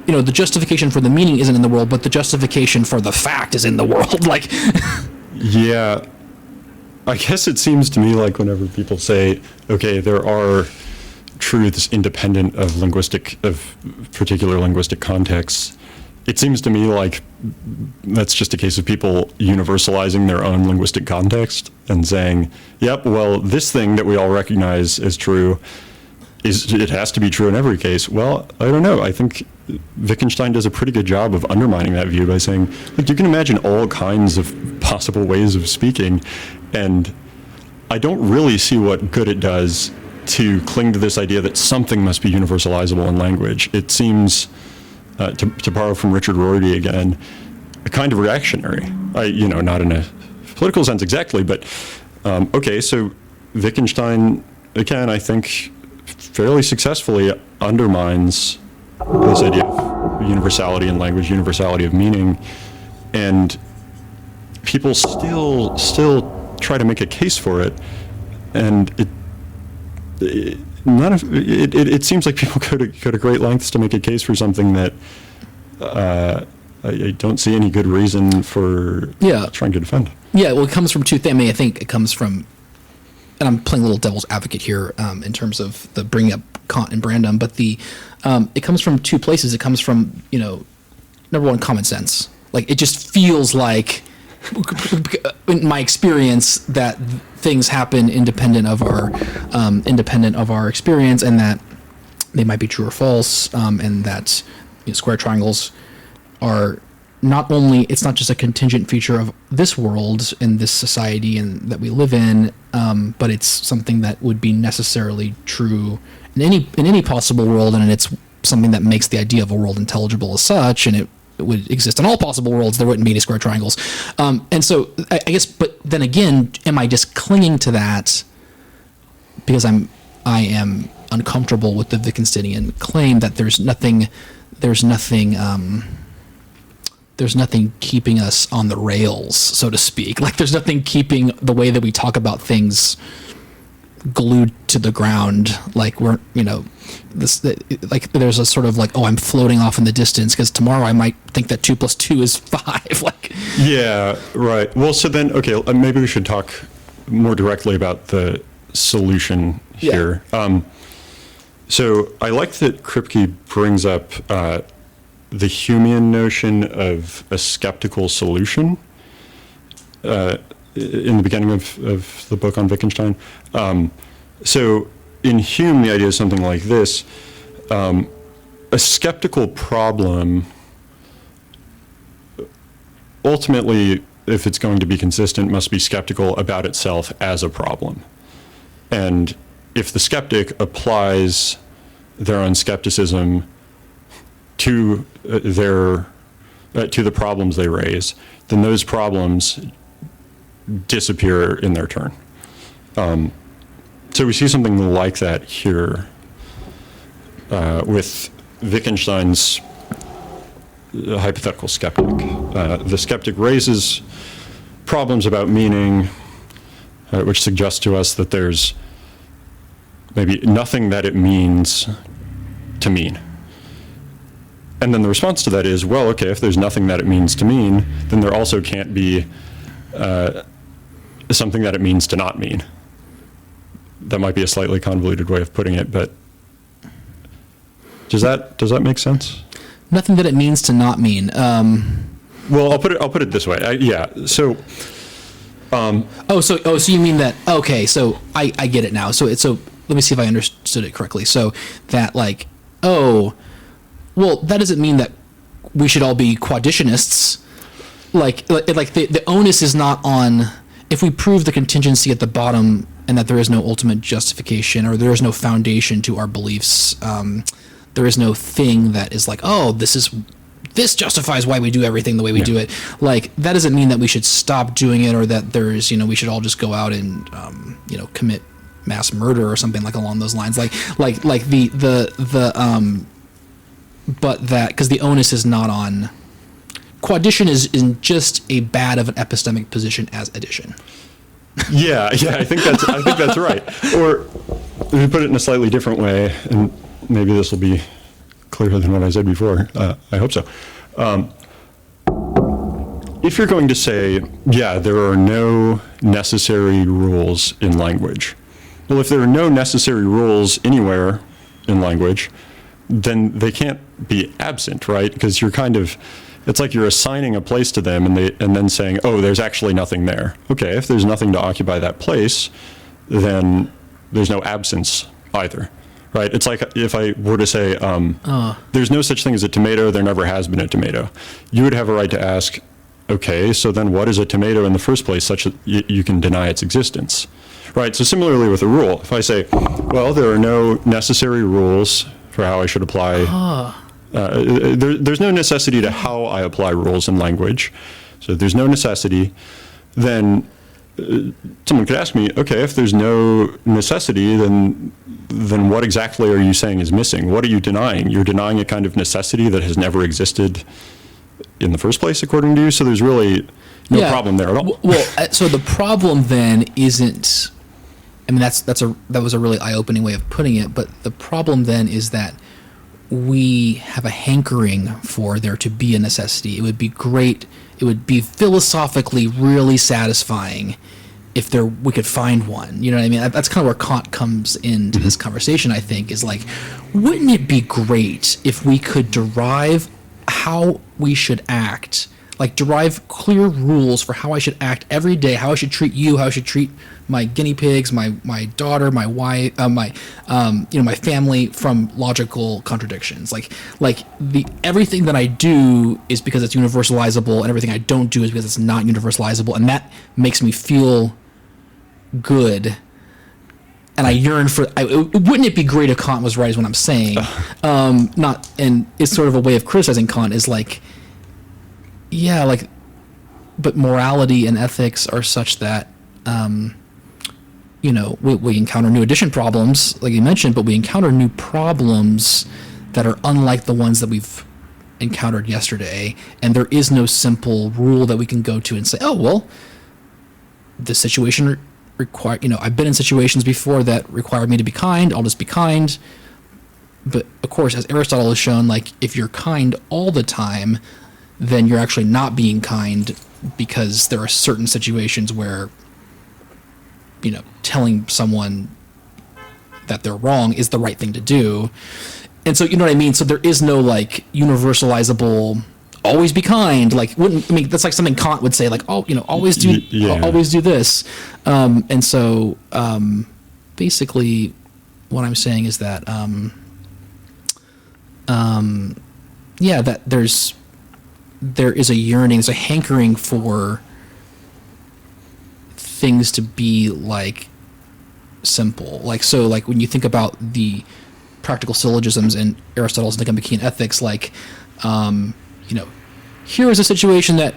the justification for the meaning isn't in the world, but the justification for the fact is in the world. Like, yeah, I guess it seems to me like whenever people say, okay, there are truths independent of particular linguistic contexts, it seems to me like that's just a case of people universalizing their own linguistic context and saying, yep, well, this thing that we all recognize as true, it has to be true in every case. Well, I don't know. I think Wittgenstein does a pretty good job of undermining that view by saying, look, you can imagine all kinds of possible ways of speaking, and I don't really see what good it does to cling to this idea that something must be universalizable in language. It seems, to borrow from Richard Rorty again, kind of reactionary. Not in a political sense exactly, but okay, so Wittgenstein, again, I think fairly successfully undermines this idea of universality in language, universality of meaning, and people still try to make a case for it, and it seems like people go to great lengths to make a case for something that I don't see any good reason for trying to defend. Yeah, well, it comes from two things. I mean, I think it comes from, and I'm playing a little devil's advocate here in terms of the bringing up Kant and Brandom, but it comes from two places. It comes from, number one, common sense. Like, it just feels like, in my experience, that things happen independent of our experience, and that they might be true or false, and that square triangles are not only, it's not just a contingent feature of this world and this society and that we live in, but it's something that would be necessarily true in any possible world, and it's something that makes the idea of a world intelligible as such, and it would exist in all possible worlds. There wouldn't be any square triangles. And so I guess, but then again, am I just clinging to that because I am uncomfortable with the Wittgensteinian claim that there's nothing keeping us on the rails, so to speak. Like, there's nothing keeping the way that we talk about things glued to the ground. Like, we're, like, there's a sort of like, oh, I'm floating off in the distance because tomorrow I might think that 2 + 2 is 5. Like, yeah, right. Well, so then, okay, maybe we should talk more directly about the solution here. Yeah. So I like that Kripke brings up the Humean notion of a skeptical solution in the beginning of the book on Wittgenstein. So in Hume, the idea is something like this. A skeptical problem, ultimately, if it's going to be consistent, must be skeptical about itself as a problem. And if the skeptic applies their own skepticism to the problems they raise, then those problems disappear in their turn. So we see something like that here with Wittgenstein's hypothetical skeptic. The skeptic raises problems about meaning, which suggests to us that there's maybe nothing that it means to mean. And then the response to that is, well, okay, if there's nothing that it means to mean, then there also can't be something that it means to not mean. That might be a slightly convoluted way of putting it, but does that make sense? Nothing that it means to not mean. Well, I'll put it this way. So. So you mean that? Okay, so I get it now. So let me see if I understood it correctly. So that, like, well, that doesn't mean that we should all be quaditionists. Like the onus is not on, if we prove the contingency at the bottom and that there is no ultimate justification or there is no foundation to our beliefs, there is no thing that is like, oh, this justifies why we do everything the way we do it. Like, that doesn't mean that we should stop doing it, or that there's, we should all just go out and, commit mass murder or something like along those lines. But that, because the onus is not on, quaddition is in just a bad of an epistemic position as addition. Yeah, I think that's right. Or if you put it in a slightly different way, and maybe this will be clearer than what I said before. I hope so. If you're going to say, there are no necessary rules in language. Well, if there are no necessary rules anywhere in language, then they can't be absent, right? Because you're it's like you're assigning a place to them and then saying, oh, there's actually nothing there. Okay, if there's nothing to occupy that place, then there's no absence either. Right? It's like if I were to say, there's no such thing as a tomato, there never has been a tomato. You would have a right to ask, okay, so then what is a tomato in the first place such that you can deny its existence? Right, so similarly with a rule, if I say, well, there are no necessary rules for how I should apply, there's no necessity to how I apply rules in language, so there's no necessity, then someone could ask me, okay, if there's no necessity, then what exactly are you saying is missing? What are you denying? You're denying a kind of necessity that has never existed in the first place, according to you, so there's really no problem there at all. Well, so the problem then isn't, I mean, that was a really eye-opening way of putting it, but the problem then is that we have a hankering for there to be a necessity. It would be great, it would be philosophically really satisfying if we could find one. You know what I mean? That's kind of where Kant comes into this conversation, I think, is like, wouldn't it be great if we could derive how we should act, like derive clear rules for how I should act every day, how I should treat you, how I should treat my guinea pigs, my daughter, my wife, my family, from logical contradictions. Like everything that I do is because it's universalizable, and everything I don't do is because it's not universalizable, and that makes me feel good. And I yearn for. Wouldn't it be great if Kant was right? Is what I'm saying. And it's sort of a way of criticizing Kant. Is like, yeah, like, but morality and ethics are such that, we encounter new addition problems, like you mentioned, but we encounter new problems that are unlike the ones that we've encountered yesterday, and there is no simple rule that we can go to and say, oh well, this situation I've been in situations before that required me to be kind, I'll just be kind. But of course, as Aristotle has shown, like, if you're kind all the time, then you're actually not being kind, because there are certain situations where, telling someone that they're wrong is the right thing to do. And so, you know what I mean? So there is no, like, universalizable, always be kind. Like, that's like something Kant would say, like, oh, always do this. And so, basically what I'm saying is that, that there is a yearning, there's a hankering for things to be, like, simple. Like, so, like, when you think about the practical syllogisms in Aristotle's Nicomachean Ethics, like, here is a situation that,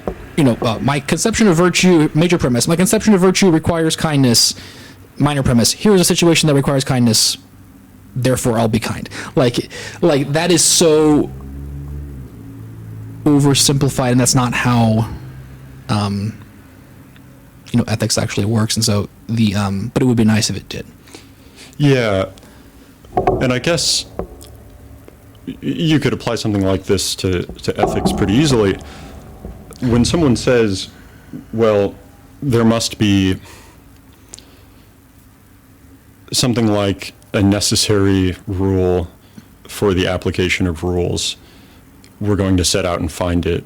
my conception of virtue, major premise, my conception of virtue requires kindness, minor premise. Here is a situation that requires kindness, therefore I'll be kind. Like that is so oversimplified, and that's not how, ethics actually works. And so but it would be nice if it did. Yeah. And I guess you could apply something like this to ethics pretty easily. When someone says, well, there must be something like a necessary rule for the application of rules, we're going to set out and find it.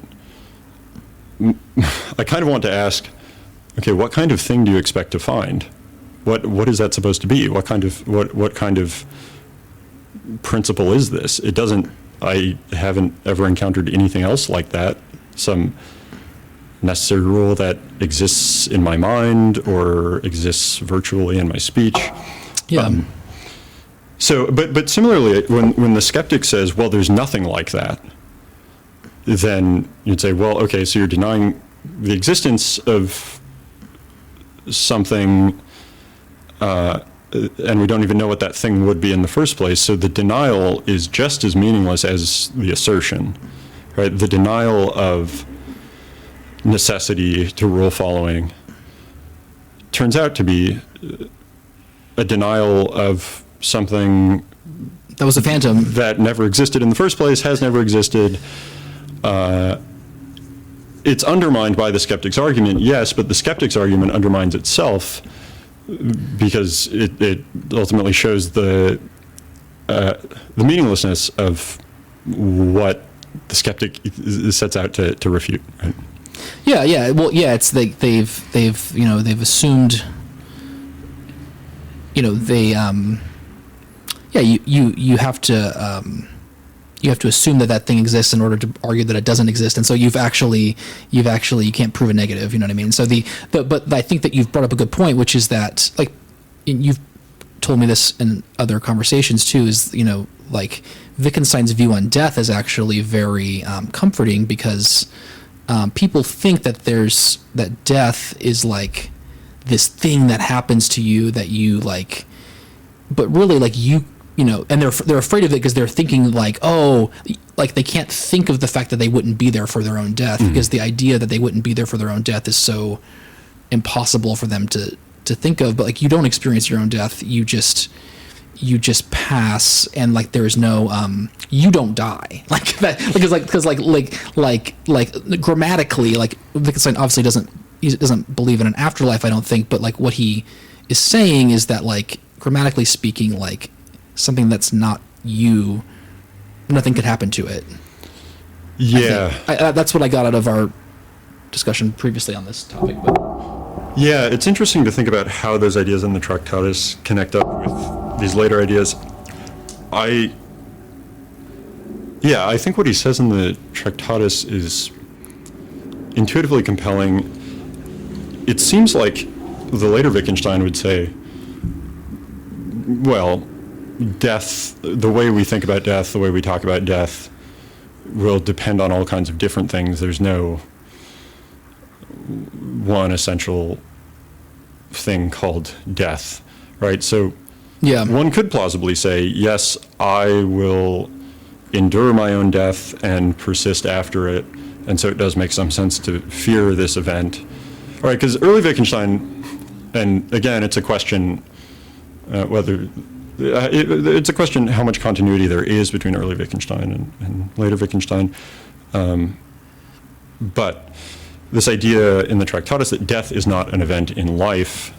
I kind of want to ask, okay, what kind of thing do you expect to find? What is that supposed to be? What kind of principle is this? I haven't ever encountered anything else like that. Some necessary rule that exists in my mind or exists virtually in my speech. Yeah. But similarly, when the skeptic says, well, there's nothing like that, then you'd say, well, okay, so you're denying the existence of something, and we don't even know what that thing would be in the first place. So the denial is just as meaningless as the assertion, right? The denial of necessity to rule following turns out to be a denial of something that was a phantom that never existed in the first place, has never existed. It's undermined by the skeptic's argument, yes, but the skeptic's argument undermines itself, because it ultimately shows the meaninglessness of what the skeptic sets out to refute. Right? Yeah. Well, yeah. It's like they've assumed. You have to assume that thing exists in order to argue that it doesn't exist, and so you can't prove a negative. You know what I mean? So but I think that you've brought up a good point, which is that, like, you've told me this in other conversations too, is, like, Wittgenstein's view on death is actually very comforting, because people think that death is like this thing that happens to you that you like, but really, like, and they're afraid of it because they're thinking like, oh, like they can't think of the fact that they wouldn't be there for their own death, because the idea that they wouldn't be there for their own death is so impossible for them to think of. But, like, you don't experience your own death, you just pass, and, like, there's no you don't die, like that, because grammatically, like, Wittgenstein obviously doesn't believe in an afterlife, I don't think, but, like, what he is saying is that, like, grammatically speaking, like, something that's not you, nothing could happen to it. Yeah, that's what I got out of our discussion previously on this topic. But yeah, it's interesting to think about how those ideas in the Tractatus connect up with these later ideas. I think what he says in the Tractatus is intuitively compelling. It seems like the later Wittgenstein would say, well, death, the way we think about death, the way we talk about death, will depend on all kinds of different things. There's no one essential thing called death, right? So one could plausibly say, yes, I will endure my own death and persist after it, and so it does make some sense to fear this event. All right, because early Wittgenstein, and again, it's a question it's a question how much continuity there is between early Wittgenstein and later Wittgenstein. But this idea in the Tractatus that death is not an event in life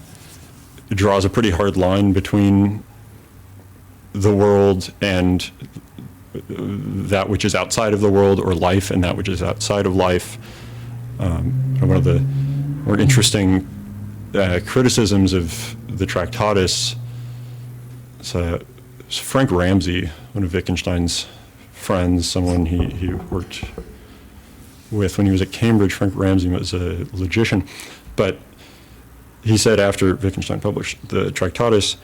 draws a pretty hard line between the world and that which is outside of the world, or life and that which is outside of life. One of the more interesting criticisms of the Tractatus, it's Frank Ramsey, one of Wittgenstein's friends, someone he worked with when he was at Cambridge. Frank Ramsey was a logician, but he said after Wittgenstein published the Tractatus,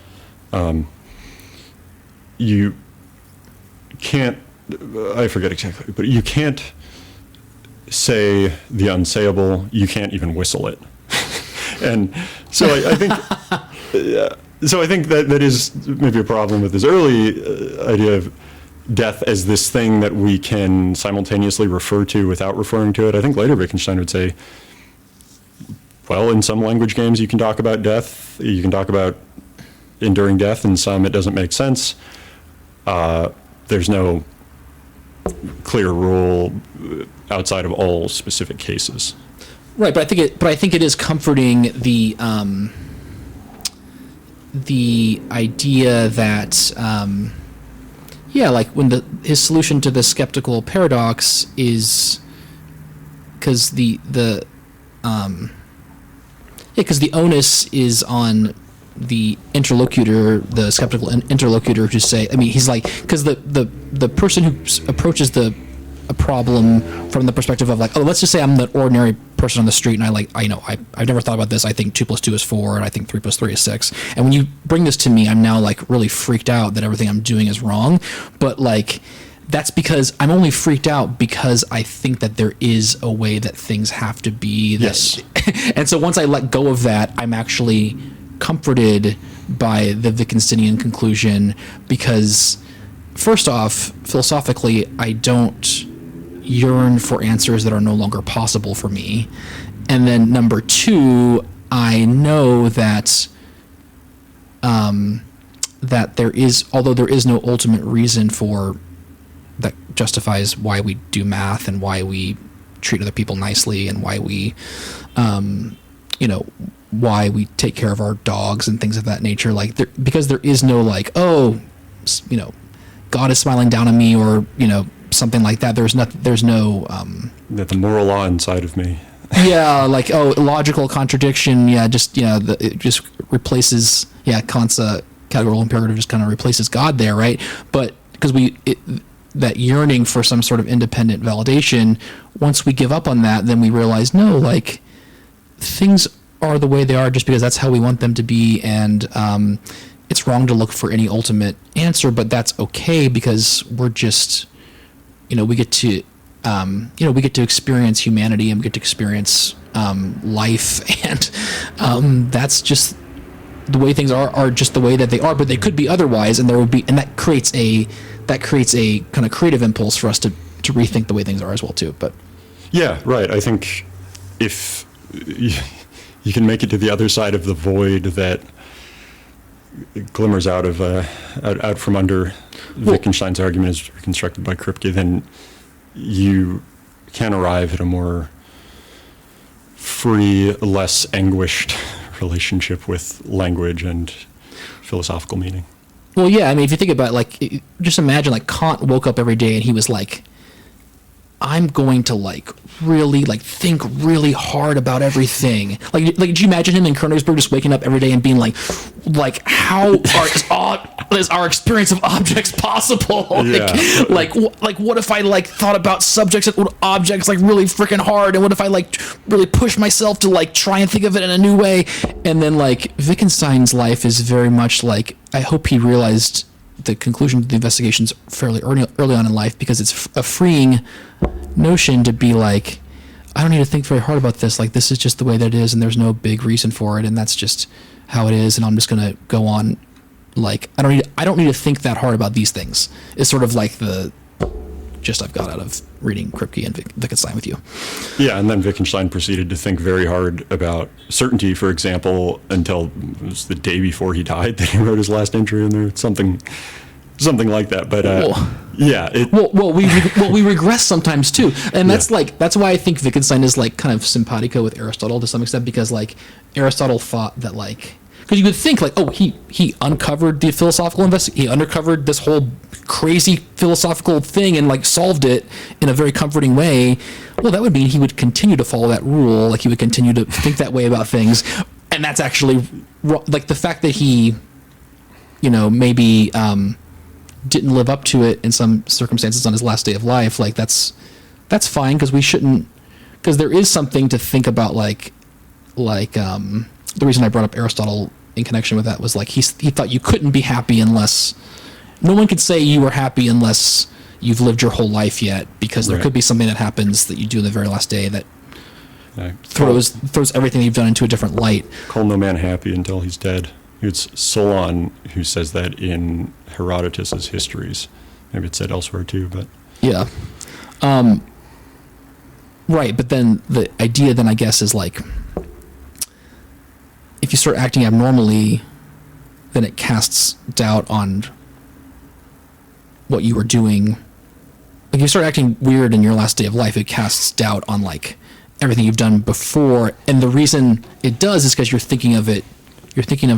you can't, I forget exactly, but you can't say the unsayable, you can't even whistle it. And so I think that is maybe a problem with this early idea of death as this thing that we can simultaneously refer to without referring to it. I think later Wittgenstein would say, well, in some language games you can talk about death, you can talk about enduring death, in some it doesn't make sense. There's no clear rule outside of all specific cases. Right, but I think it is comforting the idea that like when his solution to the skeptical paradox is because the onus is on the interlocutor, the skeptical interlocutor, to say, I mean, he's like, because the person who approaches a problem from the perspective of like, oh, let's just say I'm the ordinary person on the street, and I've never thought about this. I think 2 + 2 is 4, and I think 3 + 3 is 6. And when you bring this to me, I'm now like really freaked out that everything I'm doing is wrong. But like, that's because I'm only freaked out because I think that there is a way that things have to be. Yes. And so once I let go of that, I'm actually comforted by the Wittgensteinian conclusion, because first off, philosophically, I don't yearn for answers that are no longer possible for me. And then number two, I know that that there is, although there is no ultimate reason for that justifies why we do math and why we treat other people nicely and why we why we take care of our dogs and things of that nature, like because there is no like, oh, God is smiling down on me, or something like that. There's no that the moral law inside of me. Yeah, like, oh, logical contradiction. Yeah, just it just replaces Kant's categorical imperative just kind of replaces God there, right? But because that yearning for some sort of independent validation, once we give up on that, then we realize, no, like, things are the way they are just because that's how we want them to be, and it's wrong to look for any ultimate answer, but that's okay because we're just, we get to, we get to experience humanity, and we get to experience life, and that's just the way things are just the way that they are, but they could be otherwise, and that creates a kind of creative impulse for us to rethink the way things are as well too. But yeah, right. I think if you can make it to the other side of the void that glimmers out from under Wittgenstein's argument as reconstructed by Kripke, then you can arrive at a more free, less anguished relationship with language and philosophical meaning. Well, yeah, I mean, if you think about it, like, just imagine, like, Kant woke up every day and he was like, I'm going to, like, really, like, think really hard about everything. Like, did you imagine him in Königsberg just waking up every day and being like, how is our experience of objects possible? Yeah. Like, what if I, like, thought about subjects and objects, like, really freaking hard? And what if I, like, really push myself to, like, try and think of it in a new way? And then, like, Wittgenstein's life is very much like, I hope he realized the conclusion of the investigations fairly early on in life, because it's a freeing notion to be like, I don't need to think very hard about this. Like, this is just the way that it is, and there's no big reason for it, and that's just how it is, and I'm just gonna go on. Like, I don't need to think that hard about these things. It's sort of like the gist I've got out of reading Kripke and Wittgenstein with you. Yeah, and then Wittgenstein proceeded to think very hard about certainty, for example, until it was the day before he died that he wrote his last entry in there. Something like that. But yeah. We regress sometimes too, and that's that's why I think Wittgenstein is like kind of simpatico with Aristotle to some extent, because like Aristotle thought that like. Because you would think, like, oh, he uncovered the philosophical he uncovered this whole crazy philosophical thing and, like, solved it in a very comforting way. Well, that would mean he would continue to follow that rule. Like, he would continue to think that way about things. And that's actually, like, the fact that he, maybe didn't live up to it in some circumstances on his last day of life, like, that's fine, because we shouldn't, because there is something to think about, like, the reason I brought up Aristotle in connection with that was like he thought you couldn't be happy unless no one could say you were happy unless you've lived your whole life yet, because there could be something that happens that you do in the very last day that throws everything you've done into a different light. Call no man happy until he's dead. It's Solon who says that in Herodotus's histories. Maybe it's said elsewhere too, but yeah, right. But then the idea then I guess is like, if you start acting abnormally, then it casts doubt on what you were doing. Like, if you start acting weird in your last day of life, it casts doubt on, like, everything you've done before. And the reason it does is because you're thinking of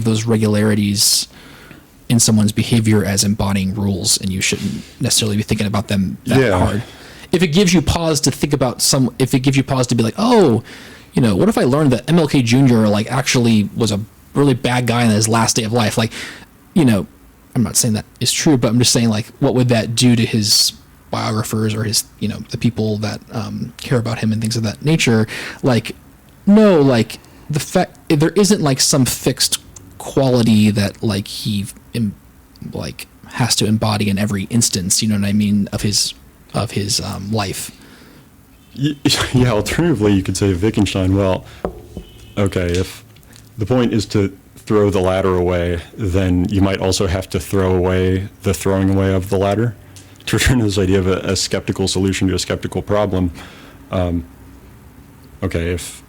those regularities in someone's behavior as embodying rules, and you shouldn't necessarily be thinking about them that hard. If it gives you pause to think about if it gives you pause to be like, oh, what if I learned that MLK Jr. like actually was a really bad guy in his last day of life? Like, I'm not saying that is true, but I'm just saying, like, what would that do to his biographers or his, the people that care about him and things of that nature? Like, no, like, the fact there isn't like some fixed quality that like he like has to embody in every instance. You know what I mean, of his life. Yeah, alternatively, you could say of Wittgenstein, well, okay, if the point is to throw the ladder away, then you might also have to throw away the throwing away of the ladder, to return to this idea of a skeptical solution to a skeptical problem. Okay, if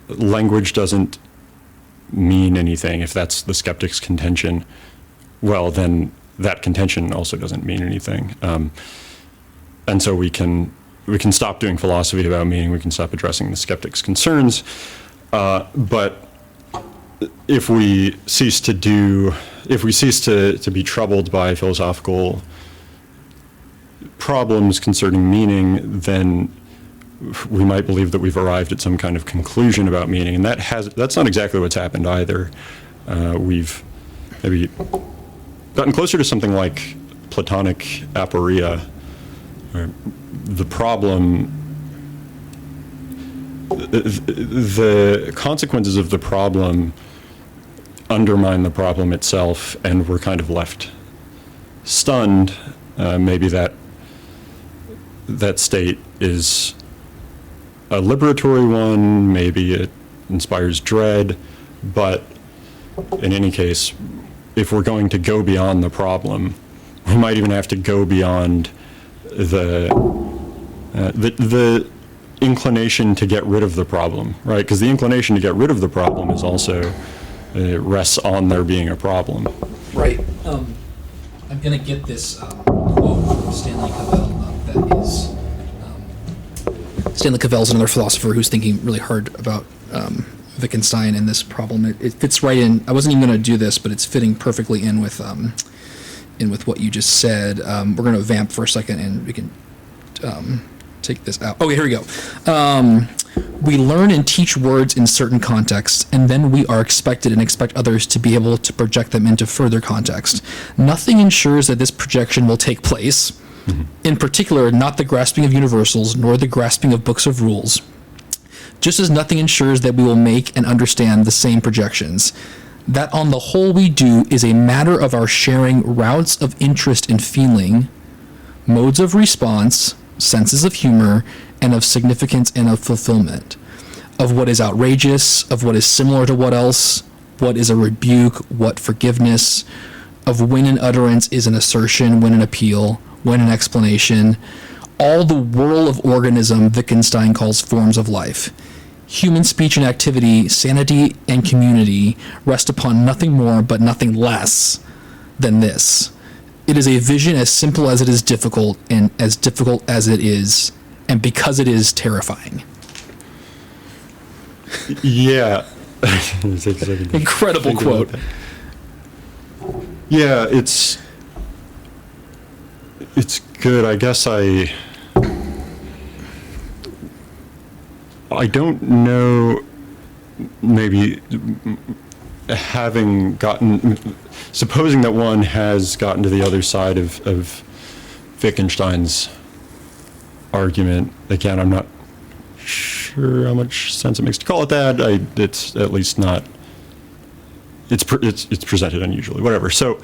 language doesn't mean anything, if that's the skeptic's contention, well, then that contention also doesn't mean anything. And so we can stop doing philosophy about meaning. We can stop addressing the skeptic's concerns. But if we cease to be troubled by philosophical problems concerning meaning, then we might believe that we've arrived at some kind of conclusion about meaning, and that's not exactly what's happened either. We've maybe gotten closer to something like Platonic aporia, the problem, the consequences of the problem undermine the problem itself, and we're kind of left stunned. Maybe that state is a liberatory one, maybe it inspires dread, but in any case, if we're going to go beyond the problem, we might even have to go beyond the inclination to get rid of the problem, right? Because the inclination to get rid of the problem is also rests on there being a problem. Right. I'm going to get this quote from Stanley Cavell. That is, Stanley Cavell is another philosopher who's thinking really hard about Wittgenstein and this problem. It fits right in. I wasn't even going to do this, but it's fitting perfectly in with what you just said. We're going to vamp for a second, and we can take this out. Okay, here we go. We learn and teach words in certain contexts, and then we are expected and expect others to be able to project them into further context. Nothing ensures that this projection will take place. Mm-hmm. In particular, not the grasping of universals, nor the grasping of books of rules. Just as nothing ensures that we will make and understand the same projections. That on the whole we do is a matter of our sharing routes of interest and feeling, modes of response, senses of humor, and of significance and of fulfillment, of what is outrageous, of what is similar to what else, what is a rebuke, what forgiveness, of when an utterance is an assertion, when an appeal, when an explanation, all the whirl of organism Wittgenstein calls forms of life. Human speech and activity, sanity and community rest upon nothing more but nothing less than this. It is a vision as simple as it is difficult, and as difficult as it is, and because it is terrifying. Yeah. Incredible quote. Yeah, it's good. I guess I don't know, maybe supposing that one has gotten to the other side of Wittgenstein's argument. Again, I'm not sure how much sense it makes to call it that. It's at least not, it's presented unusually, whatever. So,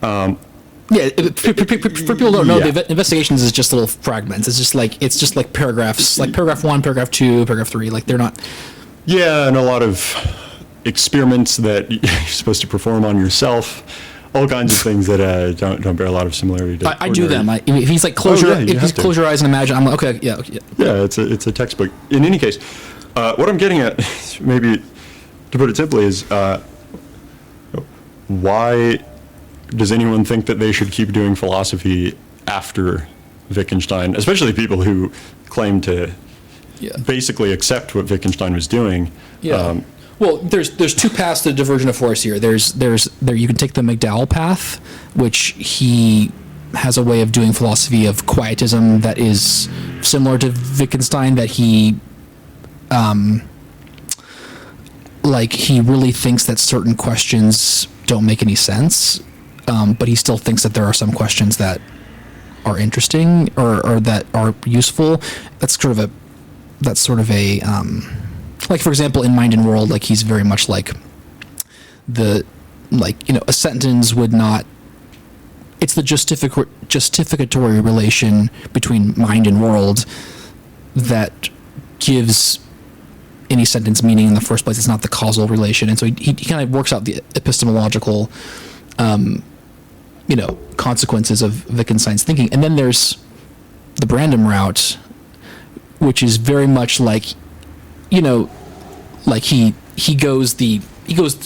yeah, for people who don't know, the investigations is just little fragments. It's just like paragraphs, like paragraph 1, paragraph 2, paragraph 3. Like they're not. Yeah, and a lot of experiments that you're supposed to perform on yourself. All kinds of things that don't bear a lot of similarity to. I do them. If he's like close your eyes and imagine, I'm like, okay, yeah. Yeah, it's a textbook. In any case, what I'm getting at, maybe to put it simply, is why does anyone think that they should keep doing philosophy after Wittgenstein, especially people who claim to basically accept what Wittgenstein was doing? Yeah. Well, there's two paths to diversion of force here. There you can take the McDowell path, which he has a way of doing philosophy of quietism that is similar to Wittgenstein, that he really thinks that certain questions don't make any sense, but he still thinks that there are some questions that are interesting or that are useful. That's sort of a like, for example, in Mind and World, like he's very much like a sentence would not. It's the justificatory relation between mind and world that gives any sentence meaning in the first place. It's not the causal relation, and so he kind of works out the epistemological, consequences of Wittgenstein's thinking. And then there's the Brandom route, which is very much like, like he goes the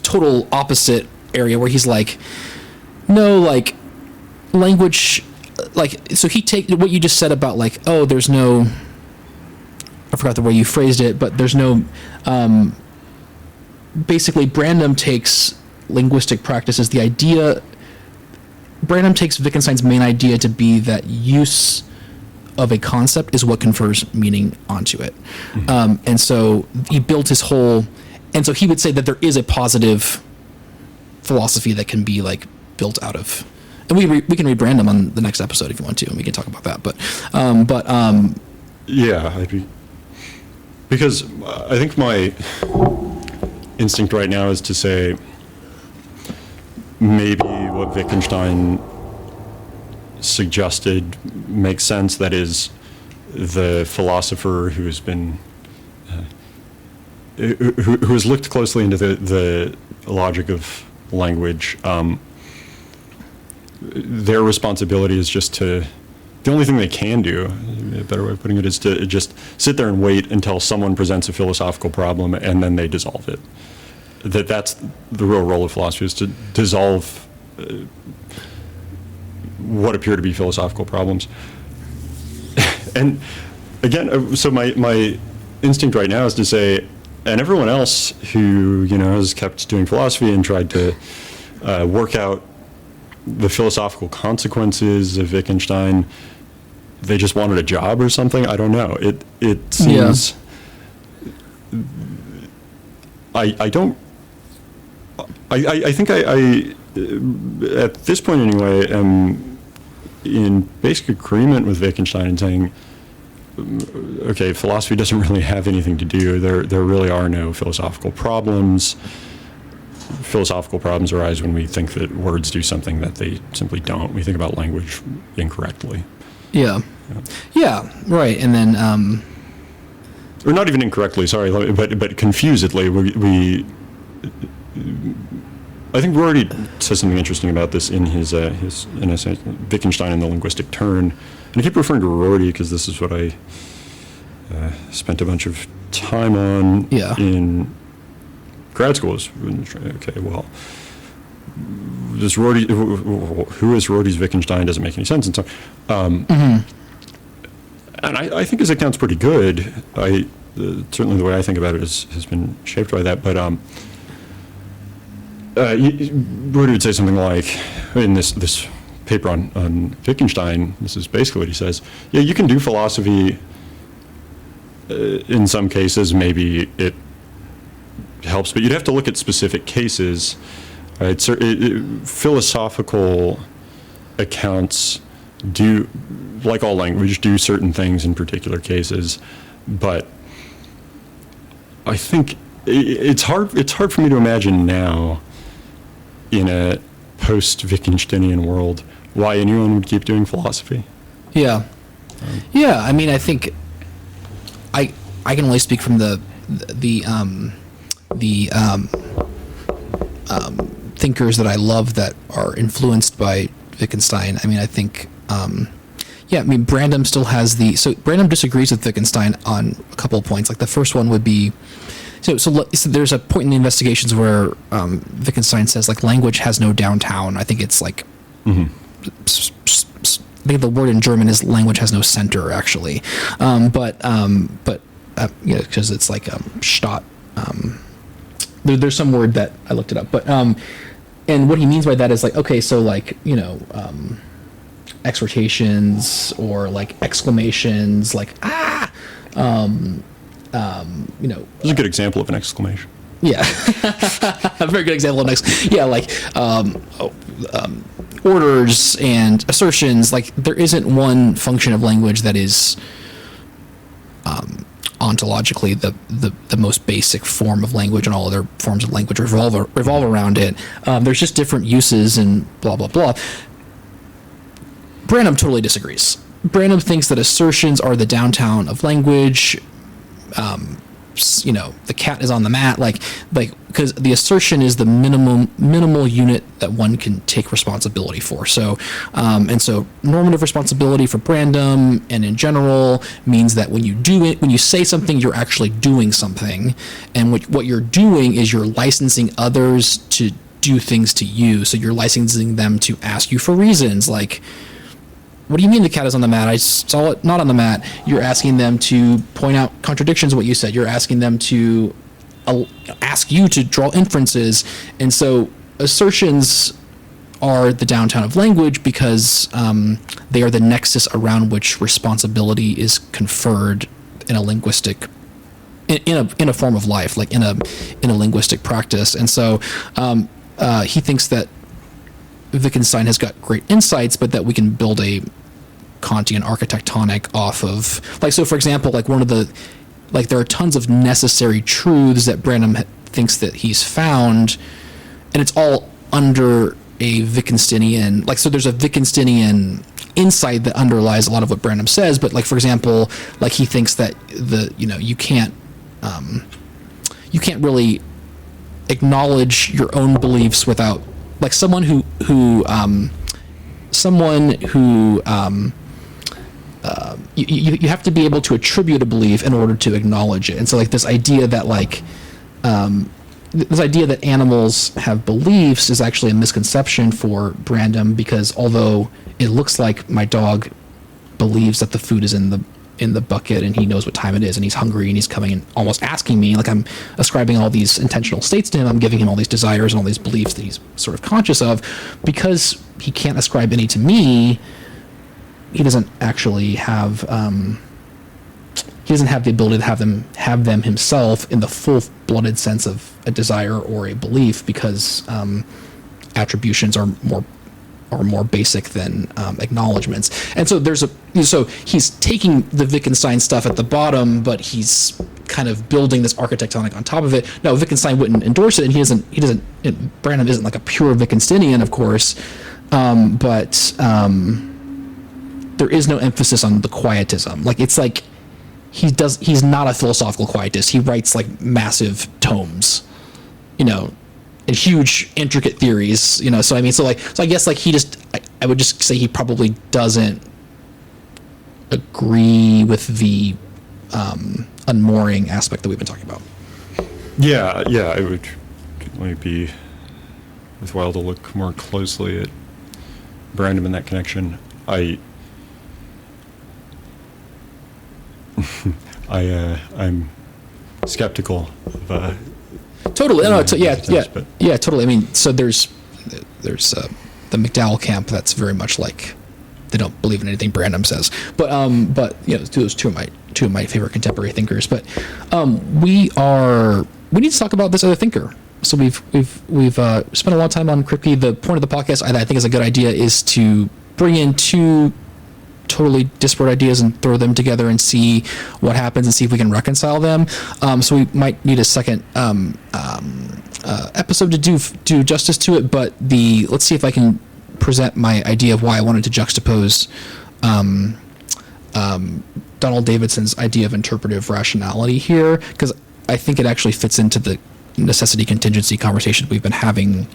total opposite area where he's like, no, like language, like, so he take what you just said about like, oh, there's no, I forgot the way you phrased it, but there's no, basically Brandom takes linguistic practice as the idea. Brandom takes Wittgenstein's main idea to be that use of a concept is what confers meaning onto it. Mm-hmm. And so he built his whole, and so he would say that there is a positive philosophy that can be like built out of And we can read Brandom on the next episode if you want to, and we can talk about that. Yeah, because I think my instinct right now is to say maybe what Wittgenstein suggested makes sense. That is, the philosopher who has been who has looked closely into the logic of language, their responsibility is just to, the only thing they can do, a better way of putting it, is to just sit there and wait until someone presents a philosophical problem and then they dissolve it. That's the real role of philosophy, is to dissolve what appear to be philosophical problems. And again, so my instinct right now is to say, and everyone else who, has kept doing philosophy and tried to work out the philosophical consequences of Wittgenstein, they just wanted a job or something. I don't know. It seems. Yeah. I think I at this point anyway am in basic agreement with Wittgenstein in saying, okay, philosophy doesn't really have anything to do. There really are no philosophical problems. Philosophical problems arise when we think that words do something that they simply don't. We think about language incorrectly. Yeah. Yeah, right. And then... or not even incorrectly, sorry, but confusedly. I think Rorty says something interesting about this in his essay, Wittgenstein and the Linguistic Turn. And I keep referring to Rorty because this is what I spent a bunch of time on in grad school. Okay, well, who is Rorty's Wittgenstein? Doesn't make any sense. And so, and I think his account's pretty good. Certainly the way I think about it has been shaped by that. But Rorty would say something like, in this paper on Wittgenstein, this is basically what he says, yeah, you can do philosophy in some cases, maybe it helps, but you'd have to look at specific cases. Right? So philosophical accounts do, like all language, do certain things in particular cases, but I think it's hard for me to imagine now, in a post-Wittgensteinian world, why anyone would keep doing philosophy. Yeah. Yeah, I mean, I think I can only speak from the thinkers that I love that are influenced by Wittgenstein. I mean, I think, Brandom still has Brandom disagrees with Wittgenstein on a couple of points. Like the first one would be, so there's a point in the investigations where Wittgenstein says, like, language has no downtown. I think it's like, I think the word in German is language has no center, actually. Because it's like Stadt. There's some word that I looked it up, but and what he means by that is like, okay, so like, exhortations or like exclamations, like This is a good example of an exclamation. Yeah, a very good example of orders and assertions. Like, there isn't one function of language that is ontologically the most basic form of language, and all other forms of language revolve around it. There's just different uses and blah blah blah. Branham totally disagrees. Branham thinks that assertions are the downtown of language. The cat is on the mat, like because the assertion is the minimal unit that one can take responsibility for. So, and so normative responsibility for Branham and in general means that when you say something, you're actually doing something, and what you're doing is you're licensing others to do things to you. So you're licensing them to ask you for reasons, like, what do you mean the cat is on the mat? I saw it not on the mat. You're asking them to point out contradictions of what you said. You're asking them to ask you to draw inferences. And so assertions are the downtown of language because they are the nexus around which responsibility is conferred in a linguistic, in a form of life, like in a linguistic practice. And so he thinks that Wittgenstein has got great insights, but that we can build a Kantian architectonic off of. Like, so for example, like one of the, like there are tons of necessary truths that Branham thinks that he's found, and it's all under a Wittgensteinian, like, so there's a Wittgensteinian insight that underlies a lot of what Branham says, but like, for example, like he thinks that you can't really acknowledge your own beliefs without, like, someone who you have to be able to attribute a belief in order to acknowledge it. And so like this idea that animals have beliefs is actually a misconception for Branham, because although it looks like my dog believes that the food is in the bucket and he knows what time it is and he's hungry and he's coming and almost asking me, like I'm ascribing all these intentional states to him, I'm giving him all these desires and all these beliefs that he's sort of conscious of, because he can't ascribe any to me. He doesn't actually have he doesn't have the ability to have them himself in the full-blooded sense of a desire or a belief, because attributions are more basic than acknowledgments. And so so he's taking the Wittgenstein stuff at the bottom, but he's kind of building this architectonic on top of it. No, Wittgenstein wouldn't endorse it, and Branham isn't like a pure Wittgensteinian, of course, but there is no emphasis on the quietism. Like, it's like he's not a philosophical quietist. He writes like massive tomes, and huge intricate theories, so I mean, so I guess like I would just say he probably doesn't agree with the unmooring aspect that we've been talking about. Yeah, it would certainly be worthwhile to look more closely at Branham in that connection. I'm skeptical of totally. No, but totally. I mean, so there's the McDowell camp that's very much like they don't believe in anything Branham says, but those two of my favorite contemporary thinkers. But we need to talk about this other thinker. So we've spent a lot of time on Kripke. The point of the podcast, I think, is a good idea, is to bring in two totally disparate ideas and throw them together and see what happens and see if we can reconcile them. So we might need a second episode to do justice to it, but let's see if I can present my idea of why I wanted to juxtapose Donald Davidson's idea of interpretive rationality here, because I think it actually fits into the necessity contingency conversation we've been having.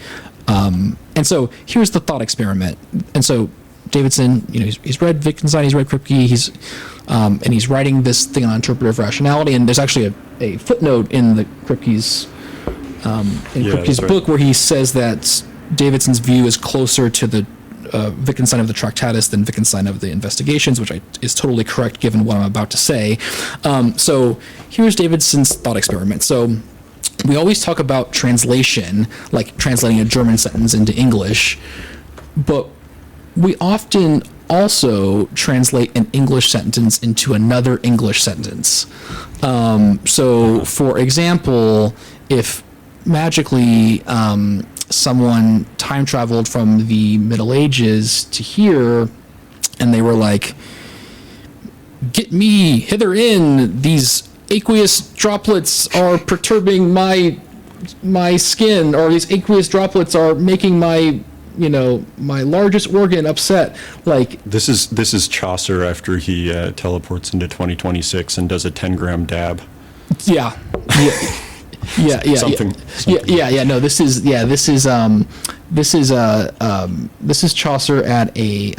And so here's the thought experiment. And so Davidson, he's read Wittgenstein, he's read Kripke, and he's writing this thing on interpretive rationality. And there's actually a footnote in Kripke's book where he says that Davidson's view is closer to the Wittgenstein of the Tractatus than Wittgenstein of the Investigations, which is totally correct given what I'm about to say. So here's Davidson's thought experiment. So we always talk about translation, like translating a German sentence into English, but we often also translate an English sentence into another English sentence. So, for example, if magically someone time traveled from the Middle Ages to here, and they were like, "Get me hither in, these aqueous droplets are perturbing my skin," or "These aqueous droplets are making my largest organ upset." Like, this is Chaucer after he teleports into 2026 and does a 10-gram dab. Yeah. Something. No, this is Chaucer at a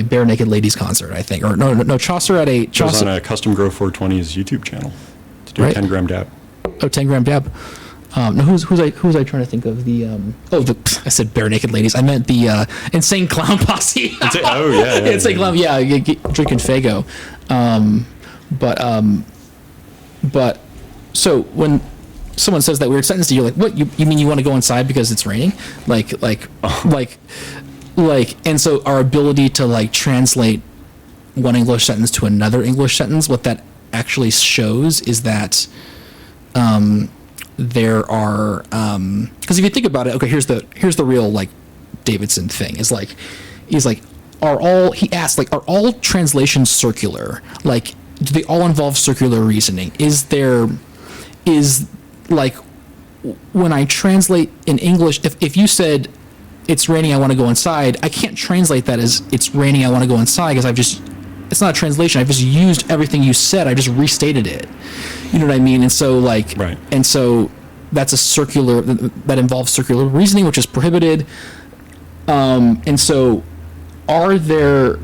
Bare Naked Ladies concert, I think, or no, Chaucer at a Chaucer on a Custom Grow 420's YouTube channel to do a 10-gram dab. Oh, 10-gram dab. No, who's I trying to think of? I said Bare Naked Ladies. I meant the Insane Clown Posse. Insane Clown. Yeah, drinking Faygo. But so when someone says that weird sentence to you, like, what, you mean you want to go inside because it's raining? Like, and so our ability to like translate one English sentence to another English sentence, what that actually shows is that there are, because if you think about it, okay, here's the real like Davidson thing. Is like, he's like, he asked, like, are all translations circular? Like, do they all involve circular reasoning? Is like, when I translate in English, if you said it's raining, I want to go inside, I can't translate that as it's raining, I want to go inside, because it's not a translation. I've just used everything you said. I just restated it. You know what I mean? And so, like, right. And so that's that involves circular reasoning, which is prohibited. And so are there,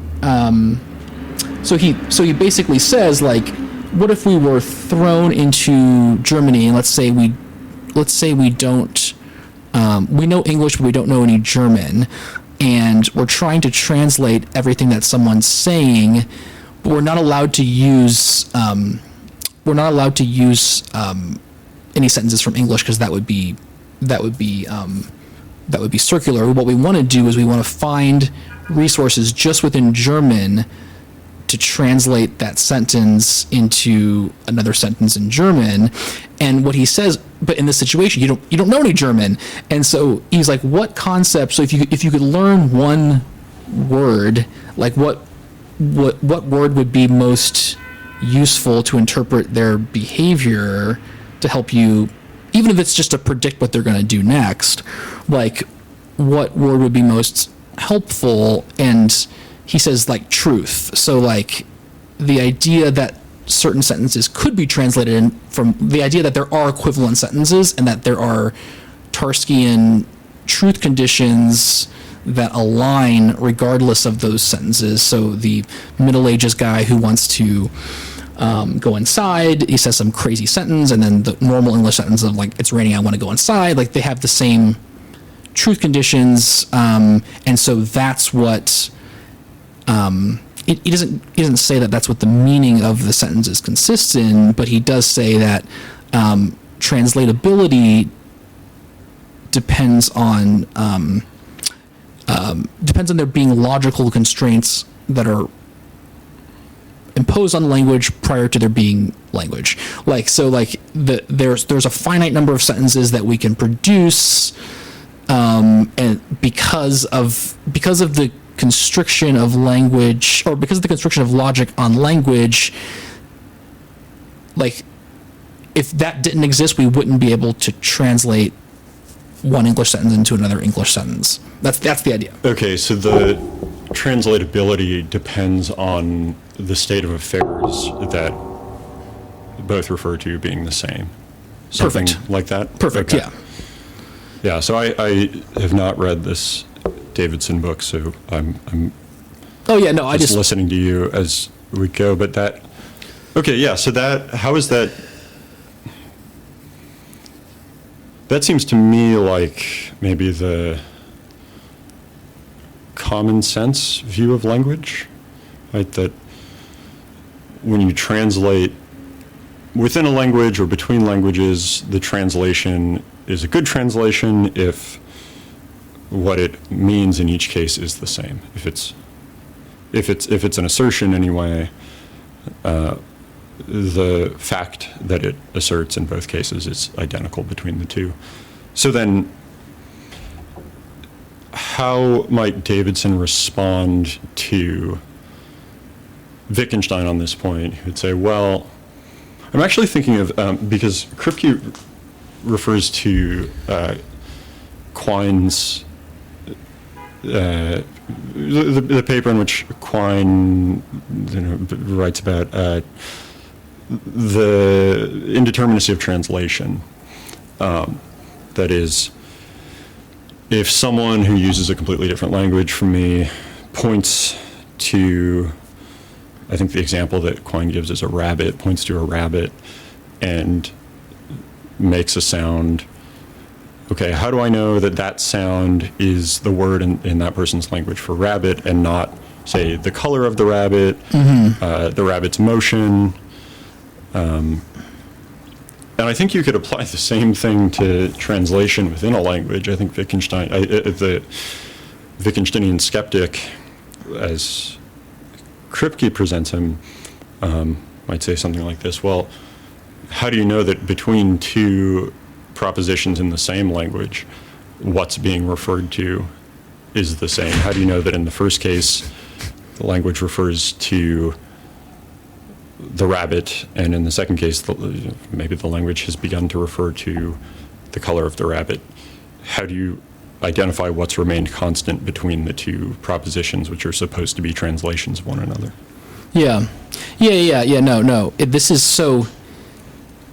so he basically says, like, what if we were thrown into Germany, and let's say we don't, we know English, but we don't know any German, and we're trying to translate everything that someone's saying, but we're not allowed to use any sentences from English, because that would be circular. What we want to do is we want to find resources just within German to translate that sentence into another sentence in German. And what he says, but in this situation, you don't know any German, and so he's like, what concept? So if you could learn one word, like what word would be most useful to interpret their behavior, to help you, even if it's just to predict what they're going to do next, like, what word would be most helpful? And he says, like, truth. So, like, the idea that certain sentences could be translated from the idea that there are equivalent sentences, and that there are Tarskian truth conditions that align regardless of those sentences. So the Middle Ages guy who wants to go inside, he says some crazy sentence, and then the normal English sentence of, like, it's raining, I want to go inside, like, they have the same truth conditions, and so that's what he doesn't say that that's what the meaning of the sentences consists in, but he does say that translatability depends on there being logical constraints that are imposed on language prior to there being language. Like, so, like, there's a finite number of sentences that we can produce, and because of the constriction of language, or because of the constriction of logic on language, like, if that didn't exist, we wouldn't be able to translate one English sentence into another English sentence. That's the idea. Okay, so the translatability depends on the state of affairs that both refer to being the same. Something Perfect. like that? Perfect, Okay. yeah. Yeah, so I have not read this Davidson book, so I'm Oh, yeah, no, I just listening to you as we go, but that... Okay, yeah, so how is that... That seems to me like maybe the common sense view of language, right? That when you translate within a language or between languages, the translation is a good translation if what it means in each case is the same. If it's an assertion anyway, the fact that it asserts in both cases is identical between the two. So then, how might Davidson respond to Wittgenstein on this point? He would say, well, I'm actually thinking of, because Kripke refers to Quine's, the paper in which Quine writes about the indeterminacy of translation. That is, if someone who uses a completely different language from me points to, I think the example that Quine gives is a rabbit, points to a rabbit and makes a sound. Okay, how do I know that that sound is the word in that person's language for rabbit, and not, say, the color of the rabbit, the rabbit's motion? And I think you could apply the same thing to translation within a language. I think Wittgenstein, the Wittgensteinian skeptic, as Kripke presents him, might say something like this: well, how do you know that between two propositions in the same language, what's being referred to is the same? How do you know that in the first case, the language refers to the rabbit, and in the second case, maybe the language has begun to refer to the color of the rabbit? How do you identify what's remained constant between the two propositions, which are supposed to be translations of one another? Yeah. No. This is so.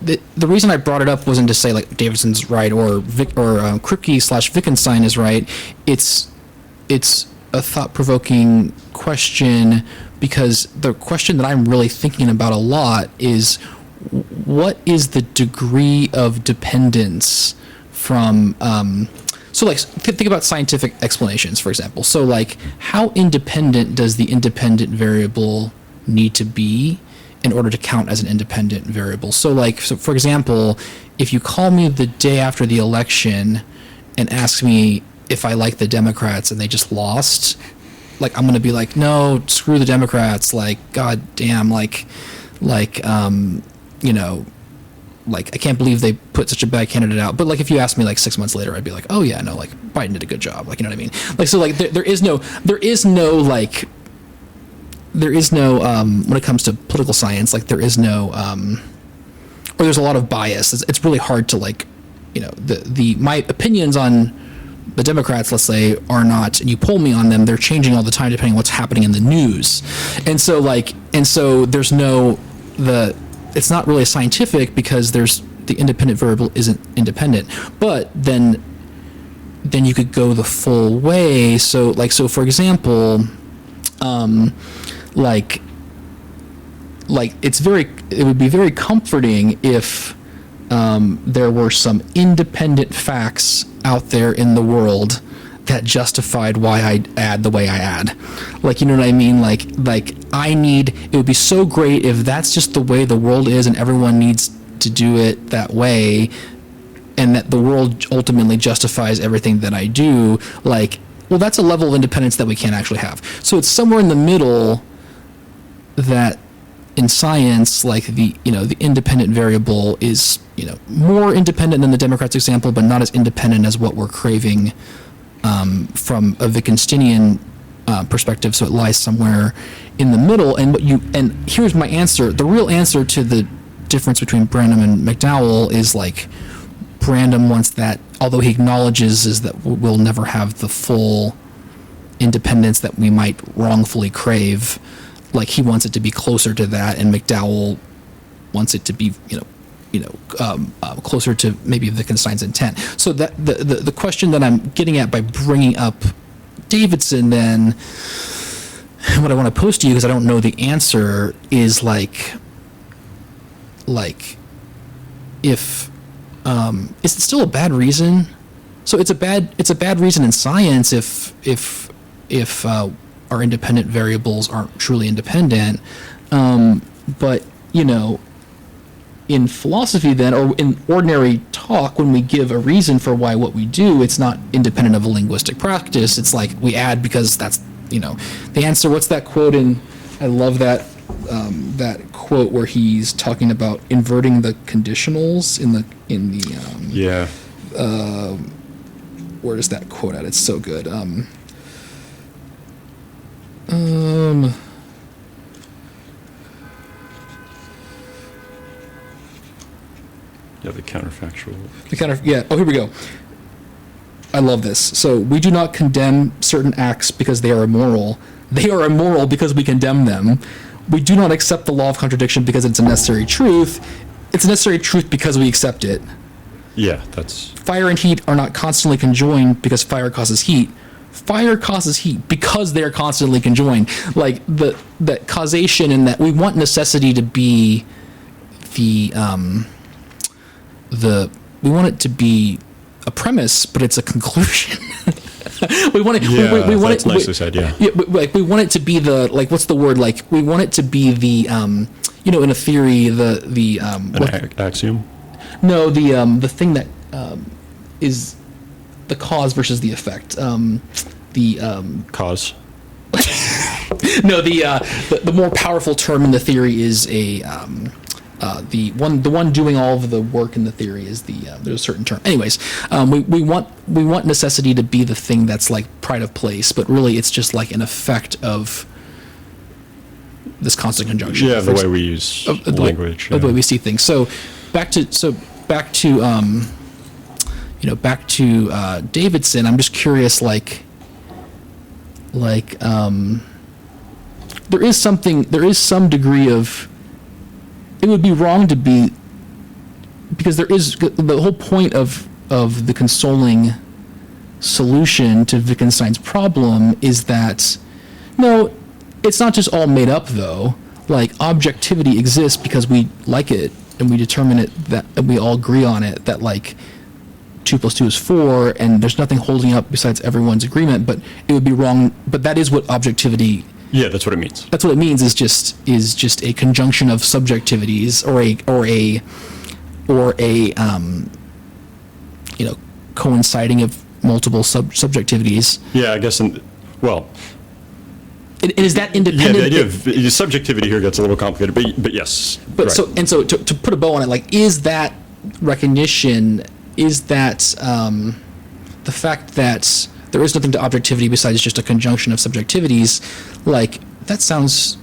The reason I brought it up wasn't to say like Davidson's right or Kripke / Wittgenstein is right. It's a thought-provoking question, because the question that I'm really thinking about a lot is, what is the degree of dependence from so like think about scientific explanations, for example. So like, how independent does the independent variable need to be in order to count as an independent variable? So for example, if you call me the day after the election and ask me if I like the Democrats and they just lost, like, I'm going to be like, no, screw the Democrats. Like, God damn, I can't believe they put such a bad candidate out. But like, if you asked me like 6 months later, I'd be like, oh yeah, no, like Biden did a good job. Like, you know what I mean? Like, so like there is no when it comes to political science, like there is no, or there's a lot of bias. It's really hard to like, my opinions on the Democrats, let's say, are not, and you poll me on them, they're changing all the time depending on what's happening in the news. And so there's it's not really scientific, because the independent variable isn't independent. But then you could go the full way. So for example, it would be very comforting if there were some independent facts out there in the world that justified why I add the way I add. Like, you know what I mean? It would be so great if that's just the way the world is and everyone needs to do it that way, and that the world ultimately justifies everything that I do. Like, well, that's a level of independence that we can't actually have. So it's somewhere in the middle that in science, like the independent variable is, more independent than the Democrats' example, but not as independent as what we're craving from a Wittgensteinian perspective. So it lies somewhere in the middle. And here's my answer. The real answer to the difference between Brandom and McDowell is like, Brandom wants that, although he acknowledges is that we'll never have the full independence that we might wrongfully crave. Like, he wants it to be closer to that, and McDowell wants it to be, closer to maybe Wittgenstein's intent. So that the question that I'm getting at by bringing up Davidson, then, what I want to pose to you, because I don't know the answer, is like if is it still a bad reason? So it's a bad reason in science if our independent variables aren't truly independent, but in philosophy then, or in ordinary talk, when we give a reason for why what we do, it's not independent of a linguistic practice. It's like we add because that's the answer. What's that quote in? I love that quote where he's talking about inverting the conditionals in the where is that quote at? It's so good. Yeah, the counterfactual. Oh, here we go. I love this. So, we do not condemn certain acts because they are immoral. They are immoral because we condemn them. We do not accept the law of contradiction because it's a necessary truth. It's a necessary truth because we accept it. Yeah, that's... Fire and heat are not constantly conjoined because fire causes heat. Fire causes heat because they are constantly conjoined. Like, that causation, and that we want necessity to be we want it to be a premise, but it's a conclusion. we want it. Yeah, we want that's it. nicely said. Yeah. We want it to be the, like, what's the word? Like, we want it to be the in a theory, An axiom. No, the thing that is the cause versus the effect. Cause. No, the more powerful term in the theory is a the one doing all of the work in the theory is there's a certain term. Anyways, we want necessity to be the thing that's like pride of place, but really it's just like an effect of this constant conjunction. Yeah, the way we use language. The way we see things. So back to Davidson. I'm just curious, there is some degree of, it would be wrong to be, because there is the whole point of the consoling solution to Wittgenstein's problem is that, no, it's not just all made up though. Like, objectivity exists because we like it and we determine it, that and we all agree on it, that like 2 + 2 is 4, and there's nothing holding up besides everyone's agreement. But it would be wrong. But that is what objectivity. Yeah, that's what it means. That's what it means. Is just a conjunction of subjectivities, or a coinciding of multiple subjectivities. Yeah, I guess. Is that independent? Yeah, the idea of subjectivity here gets a little complicated, but yes. But right. so to put a bow on it, like, is that recognition? Is that the fact that there is nothing to objectivity besides just a conjunction of subjectivities? Like, that sounds,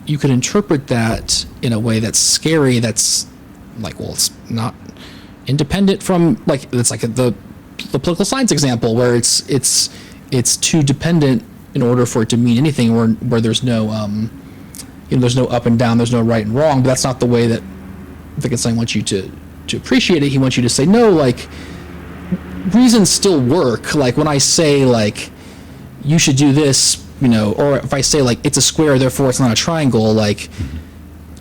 you could interpret that in a way that's scary. That's like, well, it's not independent from, like, it's like the political science example where it's too dependent in order for it to mean anything, where there's no there's no up and down, there's no right and wrong. But that's not the way that Wittgenstein wants you to appreciate it. He wants you to say, no, like, reasons still work. Like, when I say, like, you should do this, or if I say, like, it's a square, therefore it's not a triangle, like,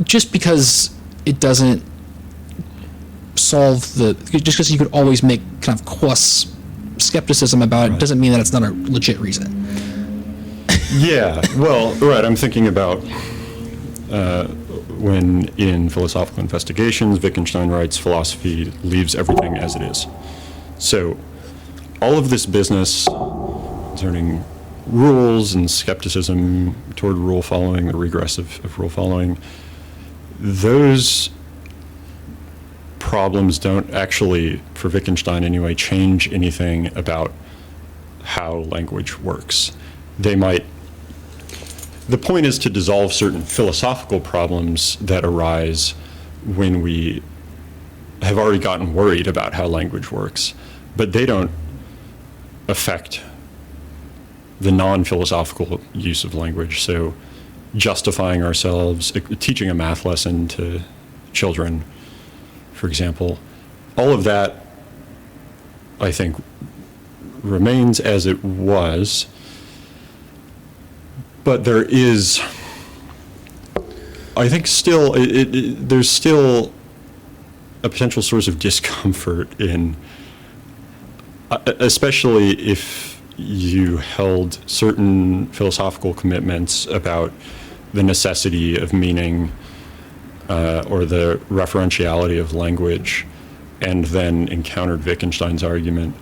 just because it doesn't solve just because you could always make kind of quasi skepticism about it doesn't mean that it's not a legit reason. Yeah, well, right, I'm thinking about when in Philosophical Investigations, Wittgenstein writes, philosophy leaves everything as it is. So all of this business concerning rules and skepticism toward rule following, the regress of rule following, those problems don't actually, for Wittgenstein anyway, change anything about how language works. They might. The point is to dissolve certain philosophical problems that arise when we have already gotten worried about how language works, but they don't affect the non-philosophical use of language. So justifying ourselves, teaching a math lesson to children, for example, all of that, I think, remains as it was. But there is, I think, still, there's still a potential source of discomfort in, especially if you held certain philosophical commitments about the necessity of meaning or the referentiality of language, and then encountered Wittgenstein's argument,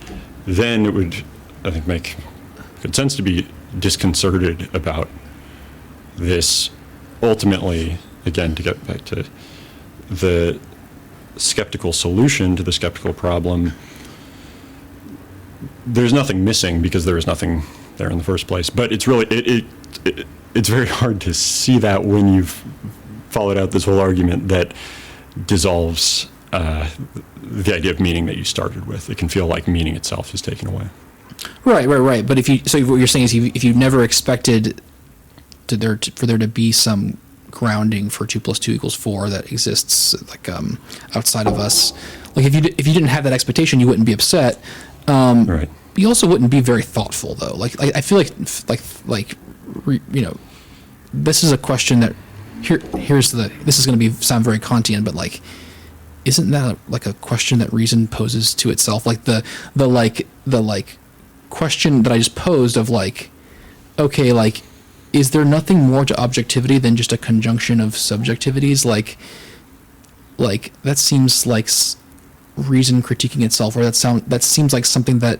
then it would, I think, make good sense to be disconcerted about this. Ultimately, again, to get back to the skeptical solution to the skeptical problem, there's nothing missing because there is nothing there in the first place. But it's really it's very hard to see that when you've followed out this whole argument that dissolves the idea of meaning that you started with. It can feel like meaning itself is taken away. Right. But so what you're saying is, if you never expected for there to be some grounding for 2 + 2 = 4 that exists, like, outside of us, like, if you didn't have that expectation, you wouldn't be upset. Right. You also wouldn't be very thoughtful, though. Like, I feel like this is a question that this is going to sound very Kantian, but, like, isn't that like a question that reason poses to itself? Like the question that I just posed of, like, okay, like, is there nothing more to objectivity than just a conjunction of subjectivities? Like that seems like reason critiquing itself, or that seems like something that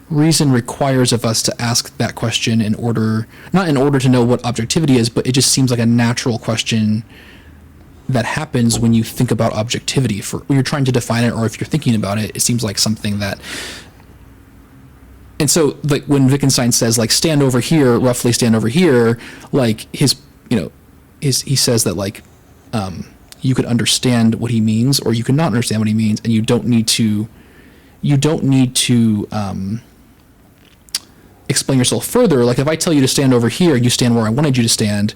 reason requires of us to ask that question not in order to know what objectivity is, but it just seems like a natural question that happens when you think about objectivity. When you're trying to define it, or if you're thinking about it, it seems like something that. And so, like when Wittgenstein says, like, stand over here, roughly stand over here, like he says that, like, you could understand what he means, or you could not understand what he means, and you don't need to explain yourself further. Like, if I tell you to stand over here, you stand where I wanted you to stand,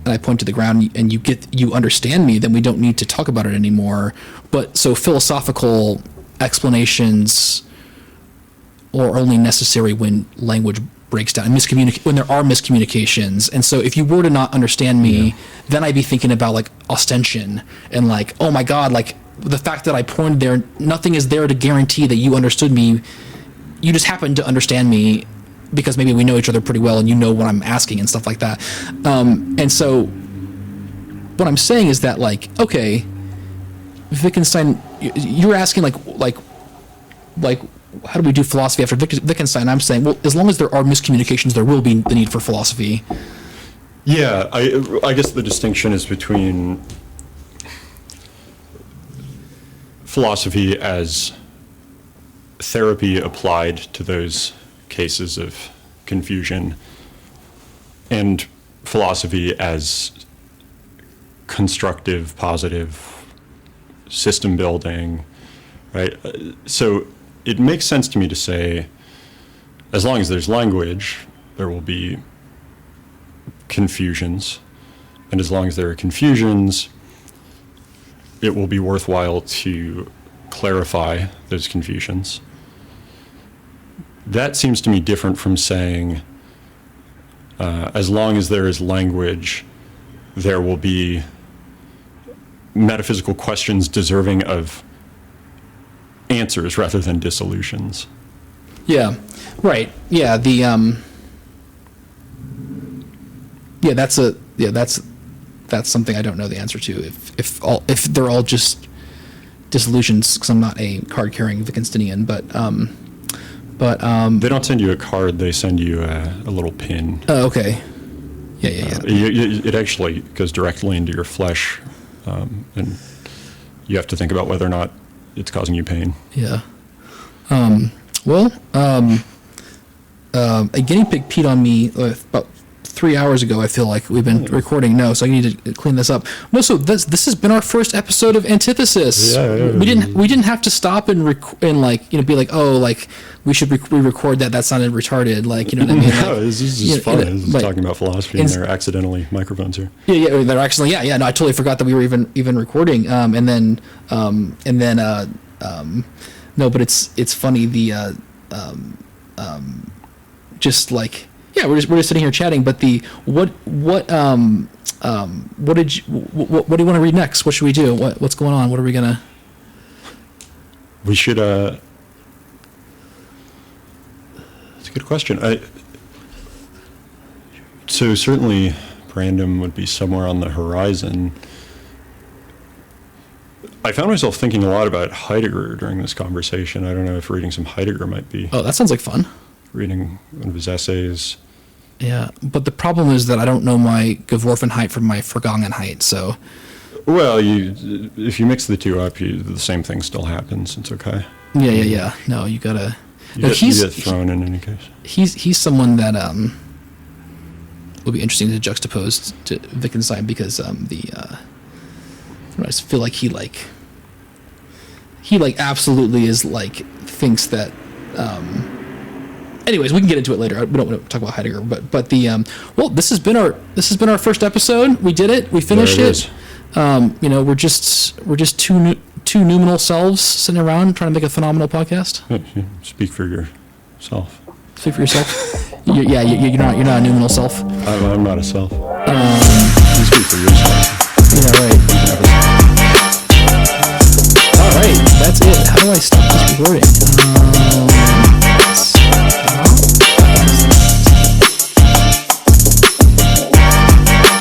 and I point to the ground, and you understand me, then we don't need to talk about it anymore. But so philosophical explanations are only necessary when language breaks down and when there are miscommunications. And so if you were to not understand me, then I'd be thinking about, like, ostension and, like, oh my God, like, the fact that I pointed there, nothing is there to guarantee that you understood me. You just happen to understand me because maybe we know each other pretty well and you know what I'm asking and stuff like that. And so what I'm saying is that, like, okay, Wittgenstein, you're asking like how do we do philosophy after Wittgenstein? I'm saying, well, as long as there are miscommunications, there will be the need for philosophy. Yeah, I guess the distinction is between philosophy as therapy applied to those cases of confusion, and philosophy as constructive, positive, system building, right? So it makes sense to me to say, as long as there's language, there will be confusions. And as long as there are confusions, it will be worthwhile to clarify those confusions. That seems to me different from saying, as long as there is language, there will be metaphysical questions deserving of answers rather than dissolutions. Yeah, right. Yeah, that's something I don't know the answer to. If they're all just dissolutions, because I'm not a card-carrying Wittgensteinian, but they don't send you a card; they send you a little pin. Oh, okay. Yeah. It actually goes directly into your flesh, and you have to think about whether or not it's causing you pain. Yeah. A guinea pig peed on me about 3 hours ago. I feel like we've been recording. No, so I need to clean this up. No, so this has been our first episode of Antithesis. Yeah. We didn't have to stop and like, be like, oh, like we should re-record that. That sounded retarded. Like, you know what I mean? Like, No, this is just fun. This is like, talking about philosophy, and there are accidentally microphones here. Yeah, they're actually, yeah. No, I totally forgot that we were even recording. No, but it's funny. Just like, yeah, we're just sitting here chatting. But what do you want to read next? What should we do? What's going on? What are we gonna? We should. It's a good question. So certainly, Brandom would be somewhere on the horizon. I found myself thinking a lot about Heidegger during this conversation. I don't know if reading some Heidegger might be. Oh, that sounds like fun. Reading one of his essays. Yeah, but the problem is that I don't know my Geworfenheit from my Vergangenheit, so. Well, if you mix the two up, the same thing still happens. It's okay. Yeah. No, you gotta. You get thrown in any case. He's someone that will be interesting to juxtapose to Wittgenstein, because I just feel like he absolutely is like thinks that. Anyways, we can get into it later. We don't want to talk about Heidegger, but this has been our first episode. We did it. We finished it. We're just two noumenal selves sitting around trying to make a phenomenal podcast. Speak for yourself. Speak for yourself. You're not a noumenal self. I'm not a self. You speak for yourself. Yeah, right. All right, that's it. How do I stop this recording?